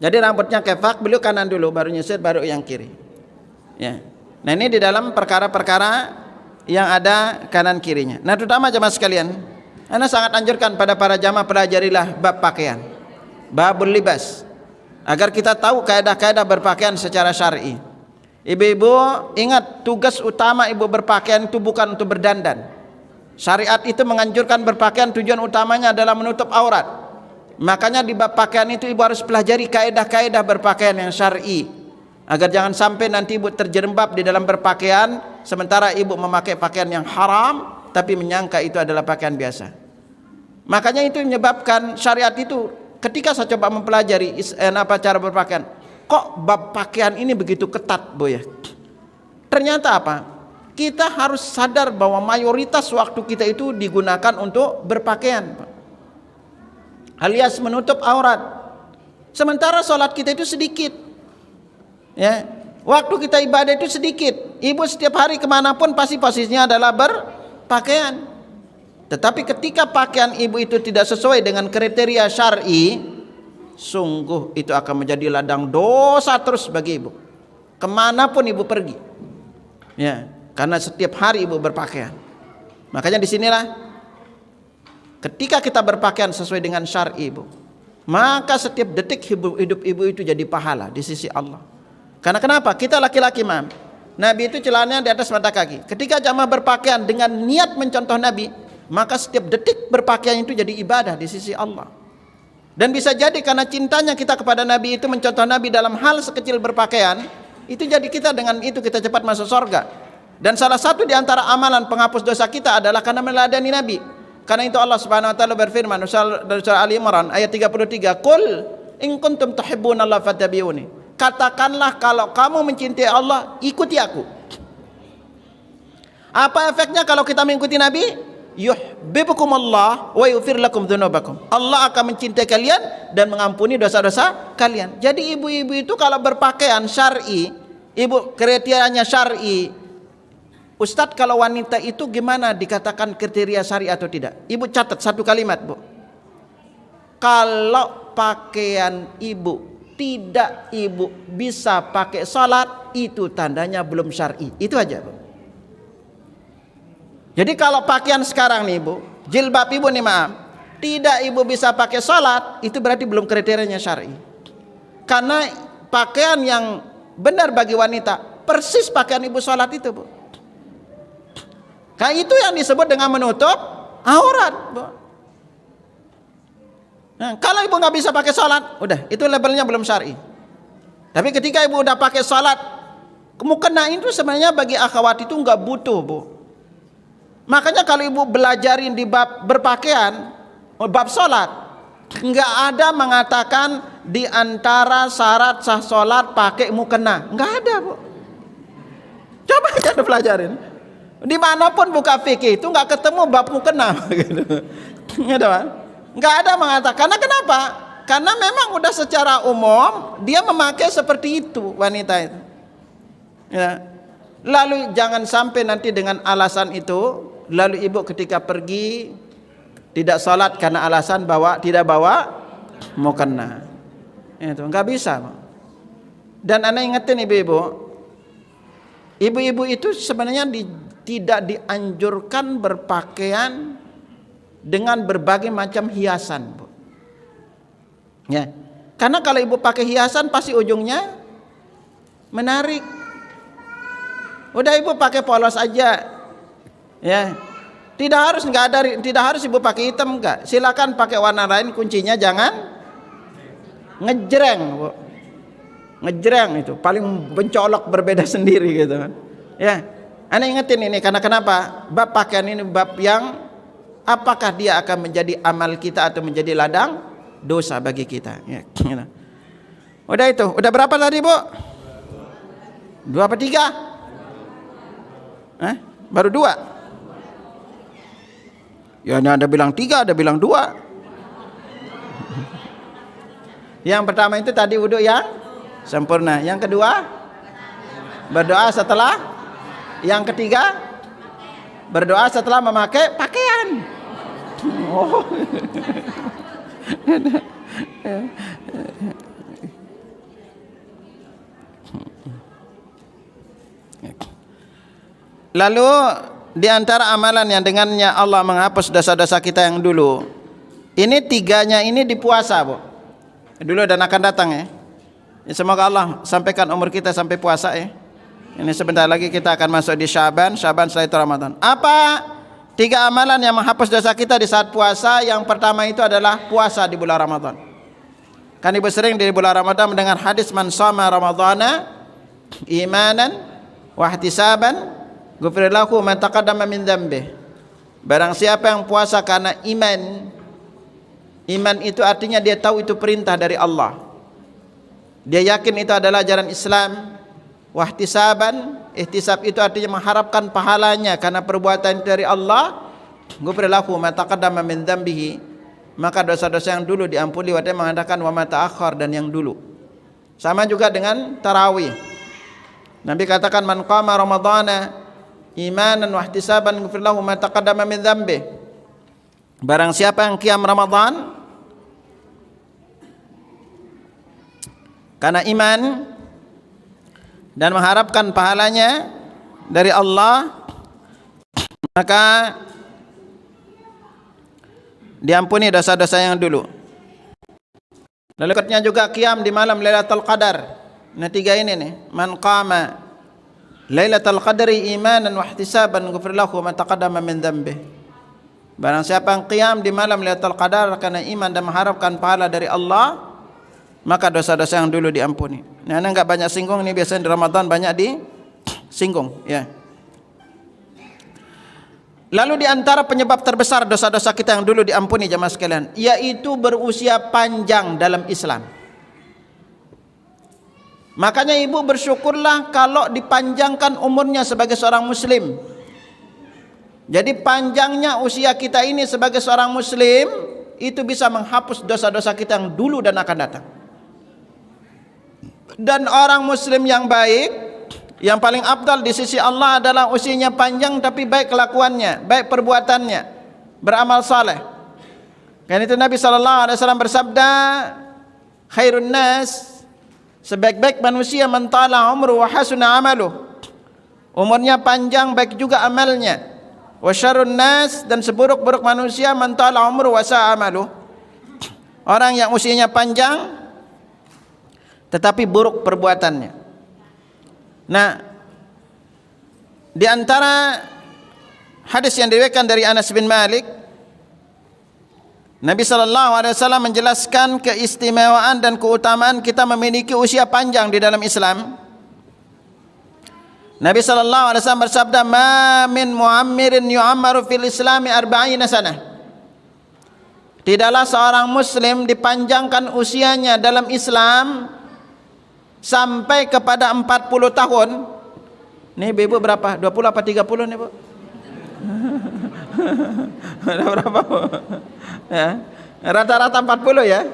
Jadi rambutnya kepak, beliau kanan dulu, baru nyisir, baru yang kiri. Ya. Nah, ini di dalam perkara-perkara yang ada kanan kirinya. Nah, terutama jamaah sekalian, Anda sangat anjurkan pada para jamaah, pelajarilah bab pakaian, babul libas, agar kita tahu kaidah-kaidah berpakaian secara syar'i. Ibu-ibu ingat, tugas utama ibu berpakaian itu bukan untuk berdandan. Syariat itu menganjurkan berpakaian, tujuan utamanya adalah menutup aurat. Makanya di bab pakaian itu ibu harus pelajari kaidah-kaidah berpakaian yang syar'i, agar jangan sampai nanti ibu terjerembab di dalam berpakaian sementara ibu memakai pakaian yang haram tapi menyangka itu adalah pakaian biasa. Makanya itu menyebabkan syariat itu, ketika saya coba mempelajari cara berpakaian, kok bab pakaian ini begitu ketat, Bu ya. Ternyata apa? Kita harus sadar bahwa mayoritas waktu kita itu digunakan untuk berpakaian, alias menutup aurat. Sementara sholat kita itu sedikit. Ya, Waktu kita ibadah itu sedikit. Ibu setiap hari kemanapun pasti posisinya adalah berpakaian. Tetapi ketika pakaian ibu itu tidak sesuai dengan kriteria syar'i, sungguh itu akan menjadi ladang dosa terus bagi ibu. Kemanapun ibu pergi, ya, karena setiap hari ibu berpakaian. Makanya disinilah ketika kita berpakaian sesuai dengan syar'i ibu, maka setiap detik hidup ibu itu jadi pahala di sisi Allah. Karena kenapa? Kita laki-laki, mam, Nabi itu celananya di atas mata kaki. Ketika jamaah berpakaian dengan niat mencontoh Nabi, maka setiap detik berpakaian itu jadi ibadah di sisi Allah. Dan bisa jadi karena cintanya kita kepada Nabi itu mencontoh Nabi dalam hal sekecil berpakaian, itu jadi kita dengan itu kita cepat masuk surga. Dan salah satu di antara amalan penghapus dosa kita adalah karena meladani Nabi. Karena itu Allah Subhanahu wa taala berfirman dalam surah Ali Imran ayat 33, "Qul in kuntum tuhibbunallaha fattabi'uni." Katakanlah kalau kamu mencintai Allah, ikuti aku. Apa efeknya kalau kita mengikuti Nabi? Yuhibbukumullah wa yaghfir lakum dzunubakum. Allah akan mencintai kalian dan mengampuni dosa-dosa kalian. Jadi ibu-ibu itu kalau berpakaian syar'i, ibu kriterianya syar'i. Ustadz, kalau wanita itu gimana dikatakan kriteria syar'i atau tidak? Ibu catat satu kalimat, Bu. Kalau pakaian ibu tidak ibu bisa pakai salat, itu tandanya belum syar'i. Itu aja, Bu. Jadi kalau pakaian sekarang nih, Bu, jilbab ibu nih, maaf, tidak ibu bisa pakai salat, itu berarti belum kriterianya syar'i. Karena pakaian yang benar bagi wanita persis pakaian ibu salat itu, Bu. Karena itu yang disebut dengan menutup aurat, Bu. Nah, kalau ibu nggak bisa pakai salat, udah, itu labelnya belum syar'i. Tapi ketika ibu udah pakai salat, mukena itu sebenarnya bagi akhwat itu nggak butuh, Bu. Makanya kalau ibu belajarin di bab berpakaian, bab sholat, nggak ada mengatakan di antara syarat sah sholat pakai mukena, nggak ada, Bu. Coba aja pelajarin. Dimanapun buka fikih itu nggak ketemu bab mukena, gitu. Nggak ada mengatakan. Karena kenapa? Karena memang udah secara umum dia memakai seperti itu wanita itu. Ya. Lalu jangan sampai nanti dengan alasan itu, lalu ibu ketika pergi tidak sholat karena alasan tidak bawa mukena. Itu nggak bisa. Dan ana ingetin ibu-ibu itu sebenarnya tidak dianjurkan berpakaian dengan berbagai macam hiasan, Bu. Ya. Karena kalau ibu pakai hiasan pasti ujungnya menarik. Udah ibu pakai polos aja, ya. Tidak harus ibu pakai hitam, enggak. Silakan pakai warna lain, kuncinya jangan ngejreng, Bu. Ngejreng itu paling mencolok berbeda sendiri gitu kan. Ya. Ana ingetin ini karena kenapa? Bab pakaian ini bab yang apakah dia akan menjadi amal kita atau menjadi ladang dosa bagi kita, ya. Udah itu, udah berapa tadi, Bu? 2 apa 3? Baru 2. Ya, ada bilang 3, ada bilang 2. Yang pertama itu tadi wudu yang sempurna. Yang kedua, berdoa setelah. Yang ketiga, berdoa setelah memakai pakaian. Oh. Lalu di antara amalan yang dengannya Allah menghapus dosa-dosa kita yang dulu, ini 3-nya ini di puasa, Bu. Dulu dan akan datang, ya. Semoga Allah sampaikan umur kita sampai puasa, ya. Ini sebentar lagi kita akan masuk di Syaban setelah itu Ramadan. Apa 3 amalan yang menghapus dosa kita di saat puasa? Yang pertama itu adalah puasa di bulan Ramadan. Kan ibu sering di bulan Ramadan mendengar hadis man shoma ramadhana imanan wa ihtisaban ghufira lahu ma taqaddama min dzambih. Barang siapa yang puasa karena iman. Iman itu artinya dia tahu itu perintah dari Allah. Dia yakin itu adalah ajaran Islam. Wahtisaban, ihtisab itu artinya mengharapkan pahalanya karena perbuatan dari Allah. Ghufira lahu ma taqaddama min dzambihi. Maka dosa-dosa yang dulu diampuni. Wa mengatakan wa ma ta'akhkhar, dan yang dulu. Sama juga dengan tarawih. Nabi katakan, man qama ramadhana imanan wa ihtisaban ghufira lahu ma taqaddama min dhanbi. Barang siapa yang qiyam Ramadan karena iman dan mengharapkan pahalanya dari Allah, maka diampuni dosa-dosa yang dulu. Lalu katanya juga qiyam di malam Lailatul Qadar. Nah, 3 ini nih. Man qama Lailatul Qadri imanan wa ihtisaban ghufira lahu ma taqaddama min dhanbi. Barang siapa yang qiyam di malam Lailatul Qadar karena iman dan mengharapkan pahala dari Allah, maka dosa-dosa yang dulu diampuni. Nah, enggak banyak singgung, ini biasanya di Ramadan banyak disinggung, ya. Lalu di antara penyebab terbesar dosa-dosa kita yang dulu diampuni jemaah sekalian, yaitu berusia panjang dalam Islam. Makanya ibu bersyukurlah kalau dipanjangkan umurnya sebagai seorang muslim. Jadi panjangnya usia kita ini sebagai seorang muslim itu bisa menghapus dosa-dosa kita yang dulu dan akan datang. Dan orang muslim yang baik, yang paling afdal di sisi Allah adalah usianya panjang tapi baik kelakuannya, baik perbuatannya, beramal saleh. Karena itu Nabi SAW bersabda, khairun nas, sebaik-baik manusia man tala umru wa hasuna amaluh. Umurnya panjang baik juga amalnya. Wa syarrun nas, dan seburuk-buruk manusia man tala umru wa sa'a amaluh. Orang yang usianya panjang tetapi buruk perbuatannya. Nah, di antara hadis yang diriwayatkan dari Anas bin Malik, Nabi SAW menjelaskan keistimewaan dan keutamaan kita memiliki usia panjang di dalam Islam. Nabi SAW bersabda, ma min muammirin yu'ammaru fil islami arba'ina sanah. Tidaklah seorang muslim dipanjangkan usianya dalam Islam sampai kepada 40 tahun. Nih ibu berapa? 20 apa 30 nih bu? Berapa bu? Ya. Rata-rata 40 ya?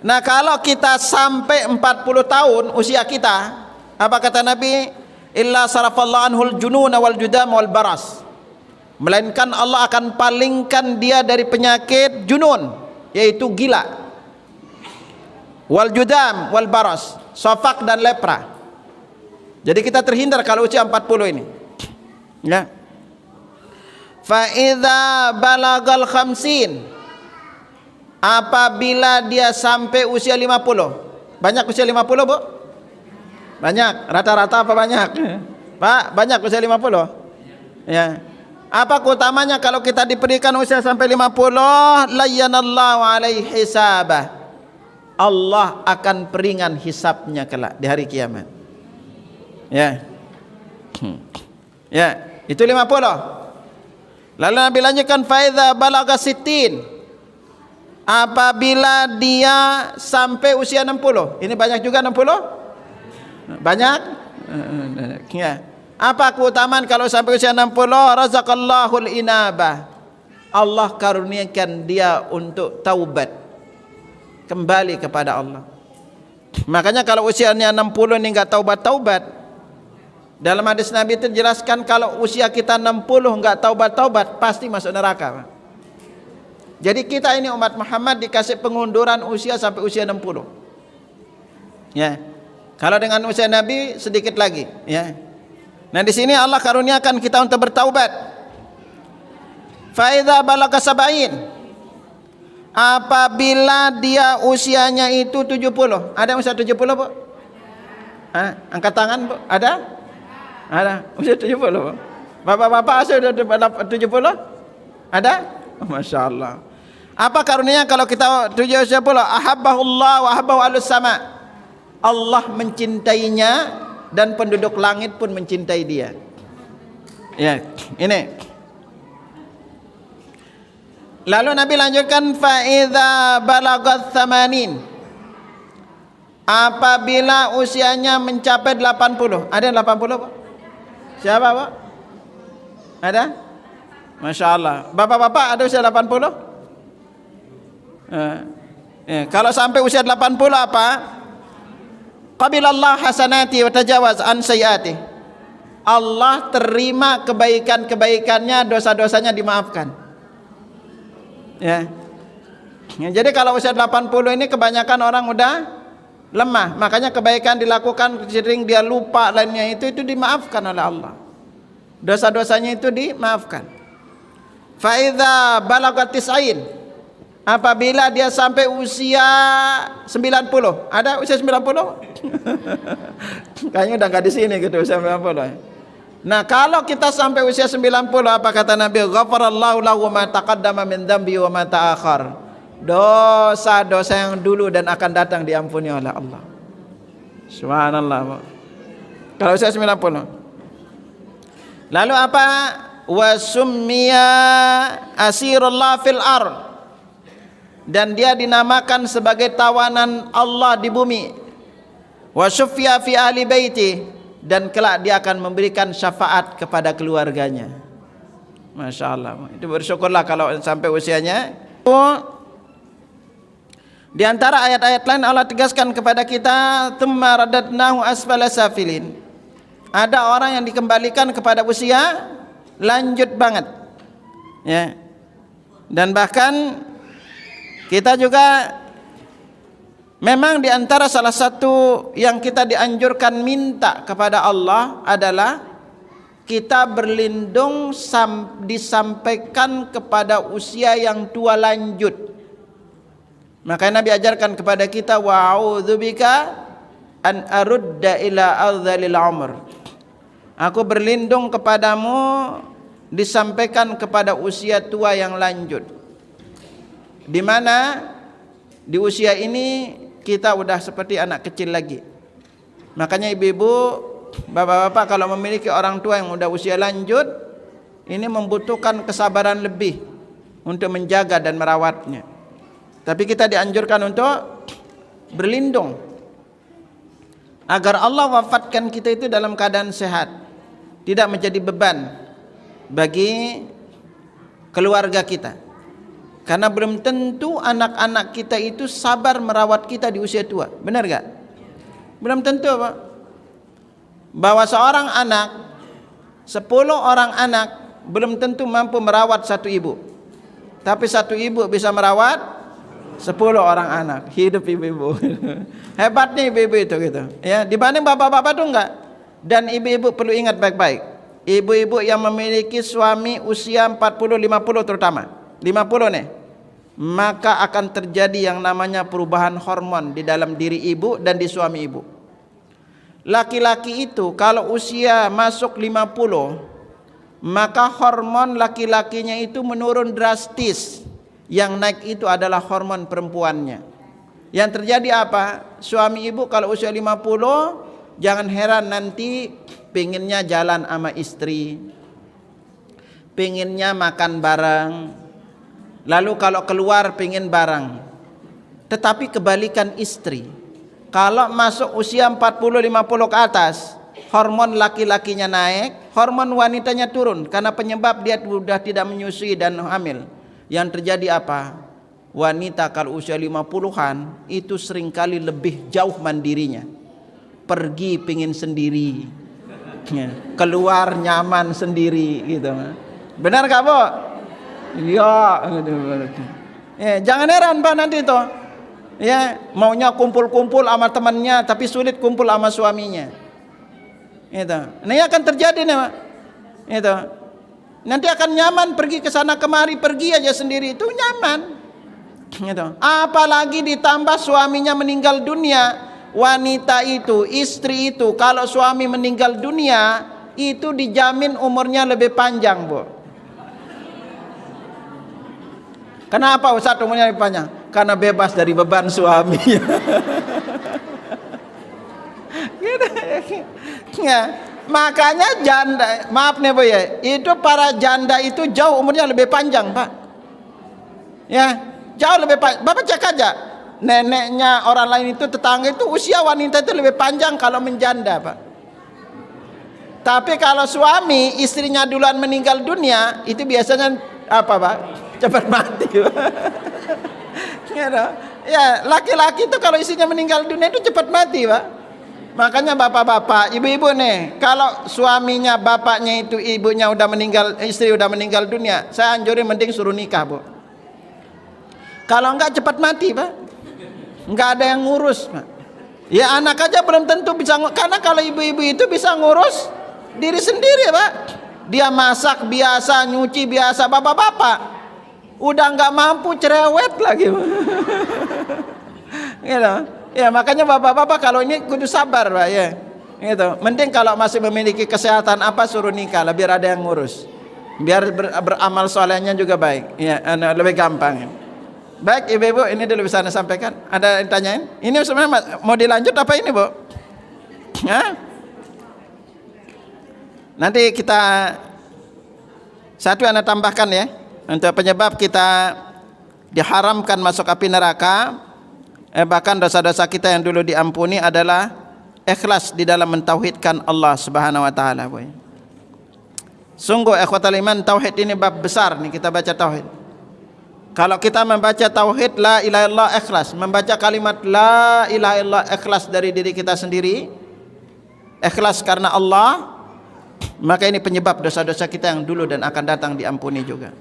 Nah, kalau kita sampai 40 tahun usia kita, apa kata Nabi? Illa sarafallahu anhul jununa wal judam wal baras. Melainkan Allah akan palingkan dia dari penyakit junun, yaitu gila, wal judam wal baras, sofak dan lepra. Jadi kita terhindar kalau usia 40 ini. Ya. Fa idza balagal khamsin, apabila dia sampai usia 50. Banyak usia 50 bu? Banyak, rata-rata apa banyak? Pak, banyak usia 50. Ya. Apa keutamanya kalau kita diberikan usia sampai 50? Layyanallahu alaihi hisabah. Allah akan peringan hisabnya kelak di hari kiamat. Ya. Ya, itu 50. Lalu Nabi lanjutkan fa idza balagha sittin. Apabila dia sampai usia 60. Ini banyak juga 60? Banyak? Ya. Apa keutamaan kalau sampai usia 60? Razaqallahul inabah. Allah karuniakan dia untuk taubat, kembali kepada Allah. Makanya kalau usianya 60 ini enggak taubat-taubat, dalam hadis Nabi itu jelaskan kalau usia kita 60 enggak taubat-taubat pasti masuk neraka. Jadi kita ini umat Muhammad dikasih pengunduran usia sampai usia 60. Ya. Kalau dengan usia Nabi sedikit lagi, ya. Nah, di sini Allah karuniakan kita untuk bertaubat. Fa idza balagha sab'in, apabila dia usianya itu 70. Ada usia 70, Bu? Angkat tangan, Bu. Ada? Ada. Usia 70, Bu. Bapak-bapak sudah 70? Ada? Masya Allah. Apa karunia kalau kita 70? Ahabbahullah wa ahabbahu alus sama. Allah mencintainya dan penduduk langit pun mencintai dia. Ya, ini. Lalu Nabi lanjutkan fa idza balagat 80. Apabila usianya mencapai 80. Ada 80, Pak? Siapa, Pak? Ada? Masya Allah. Bapak-bapak ada usia 80? Kalau sampai usia 80 apa? qabilallah hasanati wa tajawaz an sayyiati. Allah terima kebaikan-kebaikannya, dosa-dosanya dimaafkan. Ya. Jadi kalau usia 80 ini kebanyakan orang udah lemah, makanya kebaikan dilakukan sering dia lupa lainnya itu dimaafkan oleh Allah. Dosa-dosanya itu dimaafkan. Fa idza balagat tis'in, apabila dia sampai usia 90. Ada usia 90? Kayaknya udah enggak di sini gitu usia 90. Nah, kalau kita sampai usia 90, apa kata Nabi? Ghafarallahu lahu ma taqaddama min dzambi wa ma ta'akhkhar. Dosa-dosa yang dulu dan akan datang diampuni oleh Allah. Subhanallah. Kalau usia 90. Lalu apa? Wa summiya asirullah fil ard. Dan dia dinamakan sebagai tawanan Allah di bumi. Wa syufya fi ahli baiti, dan kelak dia akan memberikan syafaat kepada keluarganya. Masya Allah. Itu bersyukurlah kalau sampai usianya. Di antara ayat-ayat lain Allah tegaskan kepada kita, tsumma radadnahu asfala safilin. Ada orang yang dikembalikan kepada usia lanjut banget, ya. Dan bahkan kita juga memang di antara salah satu yang kita dianjurkan minta kepada Allah adalah kita berlindung disampaikan kepada usia yang tua lanjut. Makanya Nabi ajarkan kepada kita, wa'udzubika an arudda ila adzalil umr. Aku berlindung kepadamu disampaikan kepada usia tua yang lanjut, di mana di usia ini kita udah seperti anak kecil lagi. Makanya ibu-ibu, bapak-bapak kalau memiliki orang tua yang udah usia lanjut, ini membutuhkan kesabaran lebih untuk menjaga dan merawatnya. Tapi kita dianjurkan untuk berlindung agar Allah wafatkan kita itu dalam keadaan sehat, tidak menjadi beban bagi keluarga kita. Karena belum tentu anak-anak kita itu sabar merawat kita di usia tua. Benar gak? Belum tentu, Pak. Bahwa seorang anak, 10 orang anak belum tentu mampu merawat satu ibu. Tapi satu ibu bisa merawat 10 orang anak. Hidup ibu-ibu. Hebatnya ibu-ibu itu gitu. Ya, dibanding bapak-bapak tuh enggak. Dan ibu-ibu perlu ingat baik-baik. Ibu-ibu yang memiliki suami usia 40, 50 terutama. 50 nih. Maka akan terjadi yang namanya perubahan hormon di dalam diri ibu dan di suami ibu. Laki-laki itu kalau usia masuk 50, maka hormon laki-lakinya itu menurun drastis. Yang naik itu adalah hormon perempuannya. Yang terjadi apa? Suami ibu kalau usia 50, jangan heran nanti pengennya jalan sama istri, pengennya makan bareng, lalu kalau keluar pengen bareng. Tetapi kebalikan istri, kalau masuk usia 40-50 ke atas, hormon laki-lakinya naik, hormon wanitanya turun. Karena penyebab dia sudah tidak menyusui dan hamil. Yang terjadi apa? Wanita kalau usia 50-an itu seringkali lebih jauh mandirinya. Pergi pingin sendiri, keluar nyaman sendiri gitu. Benar gak, Bu? Iya gitu. Ya, jangan heran Pak nanti itu. Ya, maunya kumpul-kumpul sama temannya tapi sulit kumpul sama suaminya. Itu. Ini akan terjadi nih, Pak. Itu. Nanti akan nyaman pergi ke sana kemari, pergi aja sendiri itu nyaman. Gitu. Apalagi ditambah suaminya meninggal dunia. Wanita itu, istri itu kalau suami meninggal dunia itu dijamin umurnya lebih panjang, Bu. Kenapa Ustaz umurnya lebih panjang? Karena bebas dari beban suami. Gitu. Ya. Makanya janda, maaf nih Bu ya, itu para janda itu jauh umurnya lebih panjang, Pak. Ya, jauh lebih panjang. Bapak cek aja, neneknya orang lain itu, tetangga itu usia wanita itu lebih panjang kalau menjanda, Pak. Tapi kalau suami istrinya duluan meninggal dunia, itu biasanya apa, Pak? Cepat mati, Pak. Ya, laki-laki itu kalau istrinya meninggal dunia itu cepat mati, Pak. Makanya bapak-bapak, ibu-ibu nih, kalau suaminya, bapaknya itu, ibunya udah meninggal, istri udah meninggal dunia, saya anjurin mending suruh nikah, Bu. Kalau enggak cepat mati, Pak. Enggak ada yang ngurus, Pak. Ya anak aja belum tentu bisa, karena kalau ibu-ibu itu bisa ngurus diri sendiri, Pak. Dia masak biasa, nyuci biasa, bapak-bapak udah enggak mampu, cerewet lagi, Pak. Gitu. Ya makanya bapak-bapak kalau ini kudu sabar, Pak, ya. Gitu. Mending kalau masih memiliki kesehatan apa suruh nikah lah, biar ada yang ngurus. Biar beramal solehnya juga baik. Ya, lebih gampang. Baik, ibu-ibu, ini dulu bisa Anda sampaikan. Ada yang tanyain? Ini sebenarnya mau dilanjut apa ini, Bu? Hah? Nanti kita satu Anda tambahkan ya, untuk penyebab kita diharamkan masuk api neraka. Bahkan dosa-dosa kita yang dulu diampuni adalah ikhlas di dalam mentauhidkan Allah Subhanahu wa taala, boy. Sungguh ikhwatal iman, tauhid ini bab besar nih, kita baca tauhid. Kalau kita membaca tauhid la ilaha illallah ikhlas, membaca kalimat la ilaha illallah ikhlas dari diri kita sendiri, ikhlas karena Allah, maka ini penyebab dosa-dosa kita yang dulu dan akan datang diampuni juga.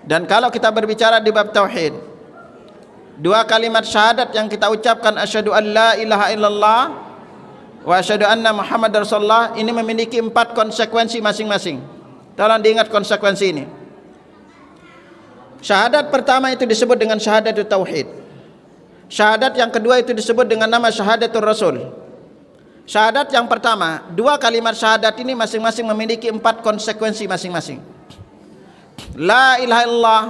Dan kalau kita berbicara di bab tauhid, dua kalimat syahadat yang kita ucapkan, asyhadu an la ilaha illallah wa asyhadu anna Muhammad Rasulullah, ini memiliki 4 konsekuensi masing-masing. Tolong diingat konsekuensi ini. Syahadat pertama itu disebut dengan syahadatul tauhid. Syahadat yang kedua itu disebut dengan nama syahadatul rasul. Syahadat yang pertama, dua kalimat syahadat ini masing-masing memiliki 4 konsekuensi masing-masing. La ilaha illallah,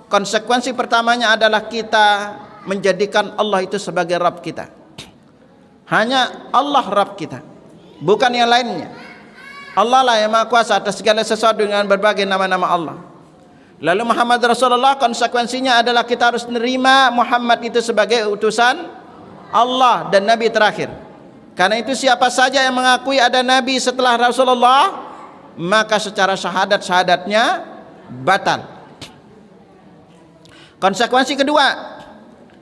konsekuensi pertamanya adalah kita menjadikan Allah itu sebagai Rabb kita. Hanya Allah Rabb kita, bukan yang lainnya. Allah lah yang Maha Kuasa atas segala sesuatu dengan berbagai nama-nama Allah. Lalu Muhammad Rasulullah, konsekuensinya adalah kita harus menerima Muhammad itu sebagai utusan Allah dan Nabi terakhir. Karena itu siapa saja yang mengakui ada Nabi setelah Rasulullah, maka secara syahadatnya batal. Konsekuensi kedua,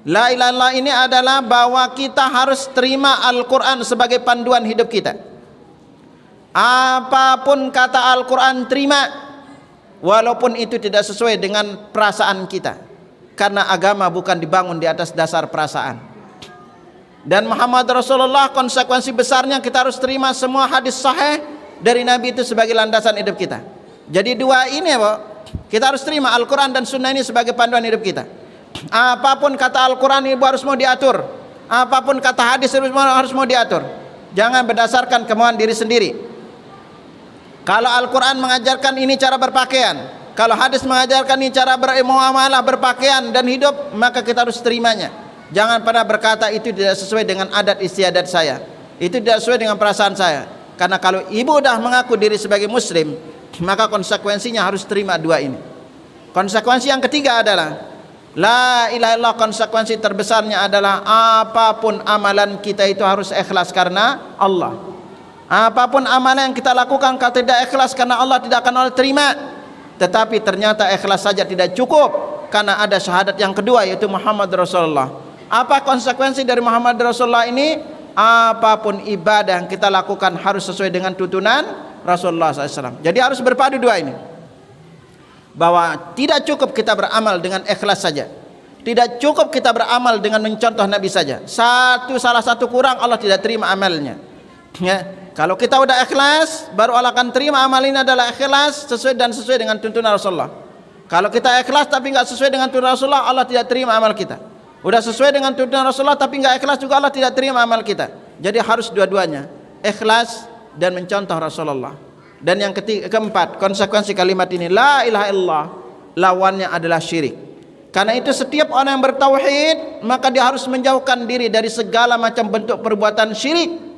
la ilaha illallah ini adalah bahwa kita harus terima Al-Quran sebagai panduan hidup kita. Apapun kata Al-Quran terima, walaupun itu tidak sesuai dengan perasaan kita, karena agama bukan dibangun di atas dasar perasaan. Dan Muhammad Rasulullah, konsekuensi besarnya kita harus terima semua hadis sahih dari Nabi itu sebagai landasan hidup kita. Jadi dua ini ya, Pak, kita harus terima Al-Quran dan Sunnah ini sebagai panduan hidup kita. Apapun kata Al-Quran ibu harus mau diatur, apapun kata hadis harus mau diatur. Jangan berdasarkan kemauan diri sendiri. Kalau Al-Quran mengajarkan ini cara berpakaian, kalau hadis mengajarkan ini cara bermuamalah, berpakaian dan hidup, maka kita harus terimanya. Jangan pernah berkata itu tidak sesuai dengan adat istiadat saya, itu tidak sesuai dengan perasaan saya. Karena kalau ibu sudah mengaku diri sebagai muslim, maka konsekuensinya harus terima dua ini. Konsekuensi yang ketiga adalah la ilaha illallah, konsekuensi terbesarnya adalah apapun amalan kita itu harus ikhlas karena Allah. Apapun amalan yang kita lakukan kalau tidak ikhlas karena Allah, tidak akan Allah terima. Tetapi ternyata ikhlas saja tidak cukup, karena ada syahadat yang kedua, yaitu Muhammad Rasulullah. Apa konsekuensi dari Muhammad Rasulullah ini? Apapun ibadah yang kita lakukan harus sesuai dengan tuntunan Rasulullah SAW. Jadi harus berpadu dua ini, bahwa tidak cukup kita beramal dengan ikhlas saja, tidak cukup kita beramal dengan mencontoh Nabi saja. Salah satu kurang, Allah tidak terima amalnya. Ya, kalau kita udah ikhlas, baru Allah akan terima amal ini adalah ikhlas sesuai dengan tuntunan Rasulullah. Kalau kita ikhlas tapi nggak sesuai dengan tuntunan Rasulullah, Allah tidak terima amal kita. Udah sesuai dengan tuntunan Rasulullah tapi nggak ikhlas juga, Allah tidak terima amal kita. Jadi harus dua-duanya, ikhlas dan mencontoh Rasulullah. Dan yang keempat, konsekuensi kalimat ini la ilaha illallah, lawannya adalah syirik. Karena itu setiap orang yang bertauhid, maka dia harus menjauhkan diri dari segala macam bentuk perbuatan syirik.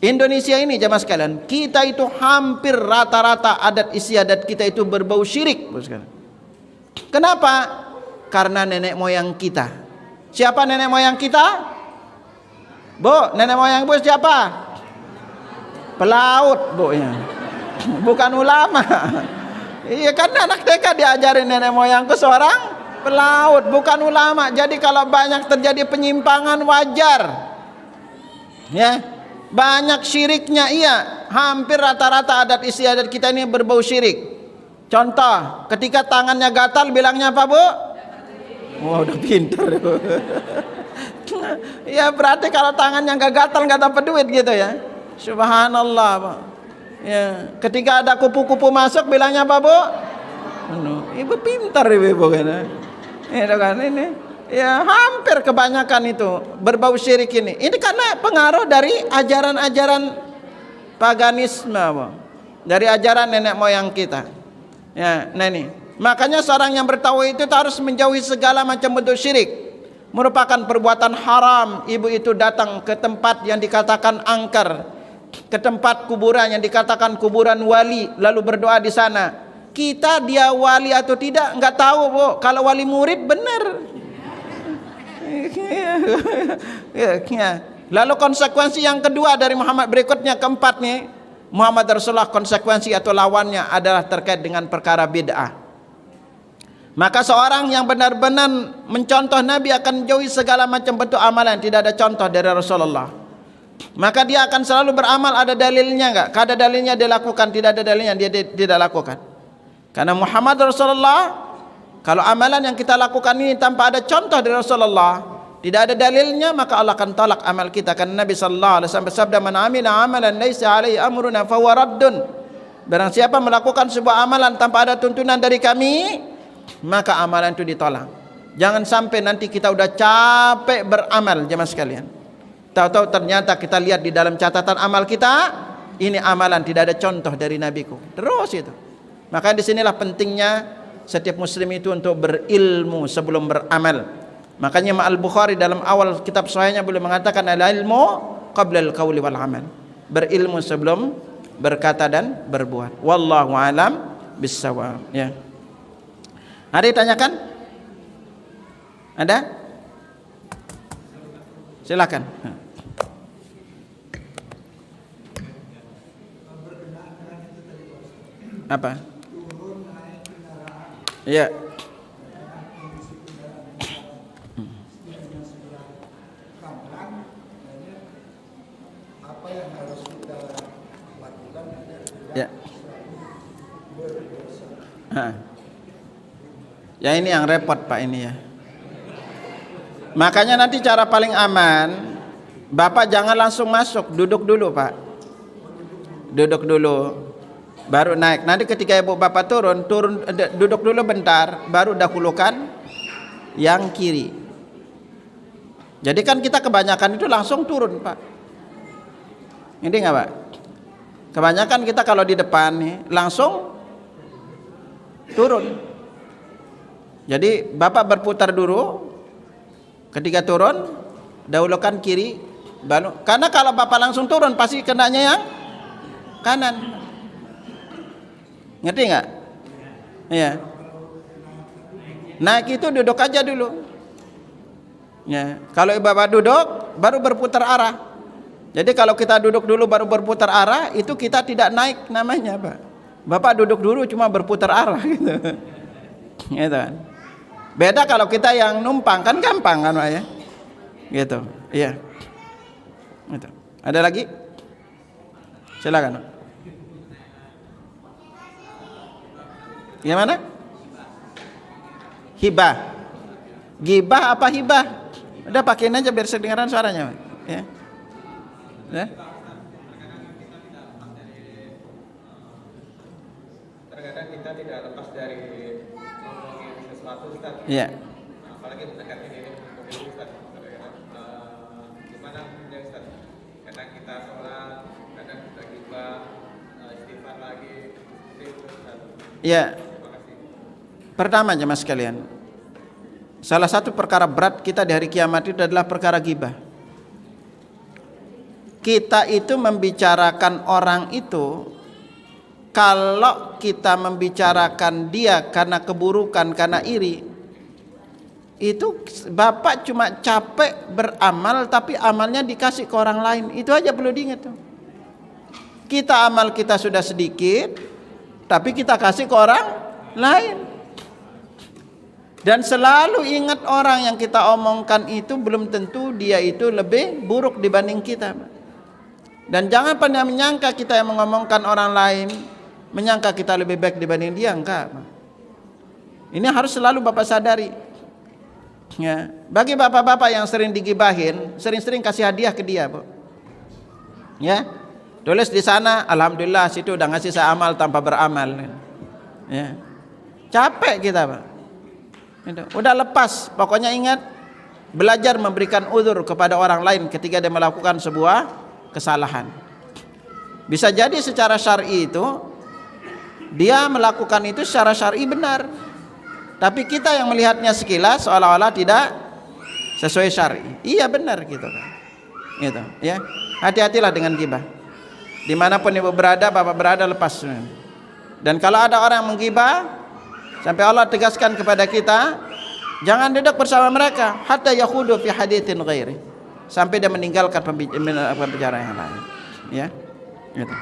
Indonesia ini jamaah sekalian, kita itu hampir rata-rata adat istiadat kita itu berbau syirik. Kenapa? Karena nenek moyang kita. Siapa nenek moyang kita? Bu, nenek moyang Bu siapa? Pelaut, Bu, ya. Bukan ulama. Iya, karena anak TK diajarin nenek moyangku seorang pelaut, bukan ulama. Jadi kalau banyak terjadi penyimpangan wajar. Ya, banyak syiriknya. Iya, hampir rata-rata adat istiadat kita ini berbau syirik. Contoh, ketika tangannya gatal bilangnya apa, Bu? Wah, udah pintar. Ya, berarti kalau tangannya nggak gatal nggak dapat duit gitu ya. Subhanallah, Pak. Ya, ketika ada kupu-kupu masuk bilangnya apa, Bu? Ibu pintar ibu kan. Itu kan ini. Ya, hampir kebanyakan itu berbau syirik ini. Ini karena pengaruh dari ajaran-ajaran paganisme, Pak. Dari ajaran nenek moyang kita. Ya, nah ini. Makanya seorang yang bertauhid itu harus menjauhi segala macam bentuk syirik. Merupakan perbuatan haram ibu itu datang ke tempat yang dikatakan angker, ke tempat kuburan yang dikatakan kuburan wali, lalu berdoa di sana. Kita dia wali atau tidak enggak tahu, Bu. Kalau wali murid benar. Lalu konsekuensi yang kedua dari Muhammad berikutnya, keempat nih, Muhammad Rasulullah, konsekuensi atau lawannya adalah terkait dengan perkara bid'ah. Maka seorang yang benar-benar mencontoh Nabi akan jauhi segala macam bentuk amalan tidak ada contoh dari Rasulullah. Maka dia akan selalu beramal, ada dalilnya enggak? Kada dalilnya dia lakukan, tidak ada dalilnya dia tidak lakukan. Karena Muhammad Rasulullah, kalau amalan yang kita lakukan ini tanpa ada contoh dari Rasulullah, tidak ada dalilnya, maka Allah akan tolak amal kita. Karena Nabi sallallahu alaihi wasallam bersabda, "Man amila amalan laisa alaihi amruna fa huwa raddun." Barang siapa melakukan sebuah amalan tanpa ada tuntunan dari kami, maka amalan itu ditolak. Jangan sampai nanti kita udah capek beramal, jemaah sekalian. Tahu-tahu ternyata kita lihat di dalam catatan amal kita, ini amalan tidak ada contoh dari nabiku. Terus itu. Maka disinilah pentingnya setiap muslim itu untuk berilmu sebelum beramal. Makanya Imam Al-Bukhari dalam awal kitab sahihnya beliau mengatakan al-ilmu qabla al-qawli wal amal. Berilmu sebelum berkata dan berbuat. Wallahu alam bissawab. Ya. Ada yang tanyakan? Ada? Silakan. Apa? Ya. Apa yang harus kita lakukan? Ya. Ya ini yang repot Pak ini ya. Makanya nanti cara paling aman, Bapak jangan langsung masuk, duduk dulu Pak. Duduk dulu. Baru naik. Nanti ketika ibu bapak turun duduk dulu bentar, baru dahulukan yang kiri. Jadi kan kita kebanyakan itu langsung turun Pak. Ini enggak Pak? Kebanyakan kita kalau di depan nih langsung turun. Jadi bapak berputar dulu, ketika turun dahulukan kiri, baru. Karena kalau bapak langsung turun pasti kenanya yang kanan. Ngerti nggak? Iya. Naik itu duduk aja dulu. Ya. Kalau bapak duduk, baru berputar arah. Jadi kalau kita duduk dulu baru berputar arah, itu kita tidak naik namanya, Pak. Bapak duduk dulu cuma berputar arah gitu. Gitu kan. Beda kalau kita yang numpang, kan gampang kan Pak ya. Gitu. Iya. Gitu. Ada lagi? Silakan Pak. Gimana? Hibah. Gibah apa hibah? Udah pakein aja biar kedengaran suaranya, ya. Ya. Terkadang kita tidak lepas dari ngomongin sesuatu Ustaz. Iya. Apalagi mendekati ini Ustaz. Gimana ya Ustaz? Kadang kita sholat, kadang kita gibah, istighfar lagi, itu Ustaz. Iya. Pertama jemaah sekalian, salah satu perkara berat kita di hari kiamat itu adalah perkara ghibah. Kita itu membicarakan orang itu, kalau kita membicarakan dia karena keburukan, karena iri, itu Bapak cuma capek beramal tapi amalnya dikasih ke orang lain. Itu aja perlu diingat tuh. Kita amal kita sudah sedikit tapi kita kasih ke orang lain. Dan selalu ingat orang yang kita omongkan itu belum tentu dia itu lebih buruk dibanding kita. Dan jangan pernah menyangka kita yang mengomongkan orang lain, menyangka kita lebih baik dibanding dia, enggak. Ini harus selalu Bapak sadari. Ya, bagi bapak-bapak yang sering digibahin, sering-sering kasih hadiah ke dia, Bu. Ya. Tulis di sana, alhamdulillah situ udah ngasih saya amal tanpa beramal. Ya. Capek kita, Pak. Itu. Udah lepas, pokoknya ingat belajar memberikan uzur kepada orang lain ketika dia melakukan sebuah kesalahan. Bisa jadi secara syar'i itu dia melakukan itu secara syar'i benar, tapi kita yang melihatnya sekilas seolah-olah tidak sesuai syar'i. Iya benar gitu kan. Gitu, ya. Hati-hatilah dengan ghibah. Dimanapun ibu berada, bapak berada, lepas. Dan kalau ada orang yang menggibah, sampai Allah tegaskan kepada kita, jangan duduk bersama mereka hatta yakhudu fi haditsin ghairi, sampai dia meninggalkan pembicaraan yang lain. Ya, gitu.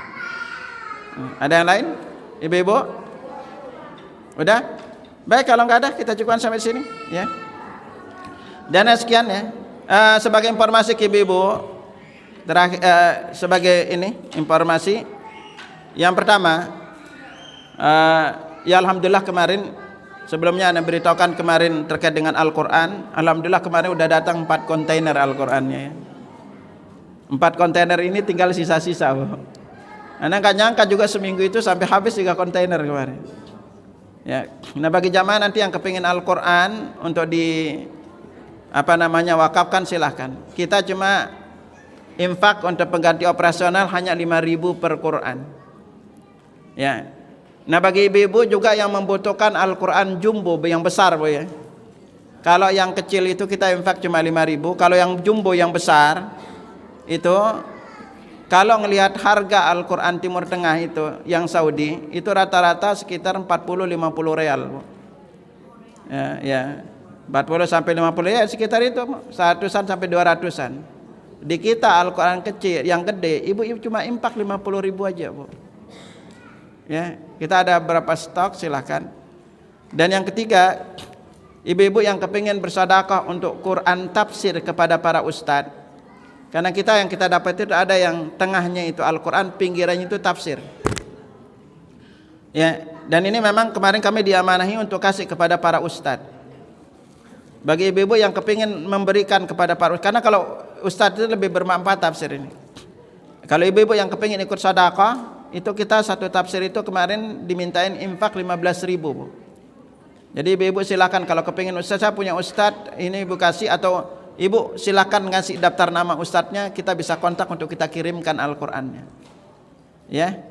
Ada yang lain, ibu-ibu? Udah? Baik, kalau nggak ada kita cukupkan sampai sini. Ya. Dan sekian ya. Sebagai informasi ke ibu-ibu, sebagai ini informasi yang pertama, ya alhamdulillah kemarin sebelumnya Anda beritahukan kemarin terkait dengan Al-Quran. Alhamdulillah kemarin udah datang 4 kontainer Al-Qurannya ya. 4 kontainer ini tinggal sisa-sisa. Anda nggak nyangka juga seminggu itu sampai habis 3 kontainer kemarin. Ya. Nah bagi jamaah nanti yang kepingin Al-Quran untuk di wakafkan silahkan. Kita cuma infak untuk pengganti operasional hanya 5.000 per Quran. Ya. Nah bagi ibu-ibu juga yang membutuhkan Al-Quran jumbo yang besar, Bu ya. Kalau yang kecil itu kita infak cuma 5.000. Kalau yang jumbo yang besar itu, kalau ngelihat harga Al-Quran Timur Tengah itu yang Saudi itu rata-rata sekitar 40-50 real, Bu. Ya, 40 sampai 50 ya sekitar itu, 100-an sampai 200-an. Di kita Al-Quran kecil, yang gede, ibu-ibu cuma impak 50.000 aja, Bu. Ya, kita ada berapa stok silahkan. Dan yang ketiga, ibu-ibu yang kepingin bersedekah untuk Quran tafsir kepada para ustadz. Karena yang kita dapat itu ada yang tengahnya itu Al-Quran, pinggirannya itu tafsir. Ya, dan ini memang kemarin kami diamanahi untuk kasih kepada para ustadz. Bagi ibu-ibu yang kepingin memberikan kepada para ustadz, karena kalau ustadz itu lebih bermanfaat tafsir ini. Kalau ibu-ibu yang kepingin ikut sedekah, itu kita satu tafsir itu kemarin dimintain infak 15.000, Bu. Jadi ibu-ibu silakan kalau kepingin ustadz, saya punya ustadz ini ibu kasih, atau ibu silakan ngasih daftar nama ustadznya, kita bisa kontak untuk kita kirimkan Al-Qur'annya. Ya.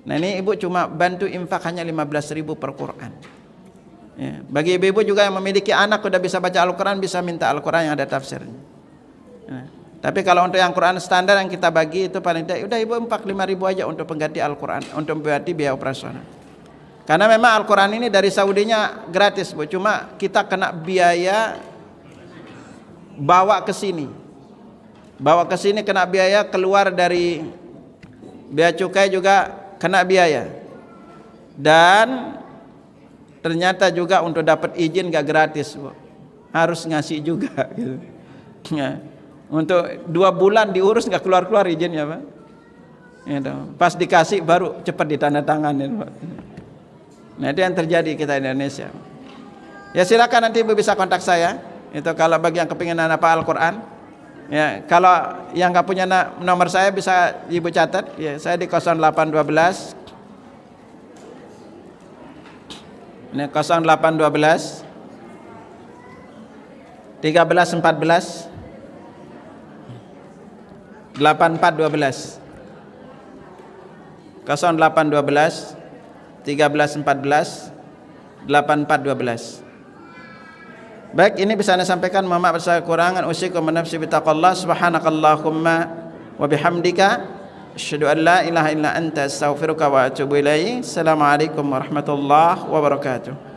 Nah ini ibu cuma bantu infak hanya 15.000 per Quran. Ya. Bagi ibu-ibu juga yang memiliki anak sudah bisa baca Al-Quran, bisa minta Al-Quran yang ada tafsirnya. Ya. Tapi kalau untuk yang Quran standar yang kita bagi itu paling tidak, udah ibu 45.000 aja untuk pengganti Al-Quran, untuk mengganti biaya operasional. Karena memang Al-Quran ini dari Saudinya gratis, Bu. Cuma kita kena biaya bawa ke sini. Bawa ke sini kena biaya, keluar dari biaya cukai juga kena biaya. Dan ternyata juga untuk dapat izin gak gratis, Bu. Harus ngasih juga gitu. Ya. Untuk 2 bulan diurus gak keluar-keluar izinnya, Pak. Gitu. Pas dikasih baru cepat ditandatanganin, Pak. Nah itu yang terjadi kita di Indonesia. Ya silakan nanti ibu bisa kontak saya. Itu kalau bagi yang kepingin apa Al-Quran. Ya kalau yang nggak punya nomor saya bisa ibu catat. Ya saya di 0812. Ini 0812 1314 8412 0812 1314 8412. Baik, ini bisa Anda sampaikan. Mohon maaf atas kekurangan. Usikum nafsi bitaqallah. Subhanakallahumma wa bihamdika asyhadu an la ilaha illa anta astaghfiruka wa atubu ilaik. Assalamualaikum warahmatullahi wabarakatuh.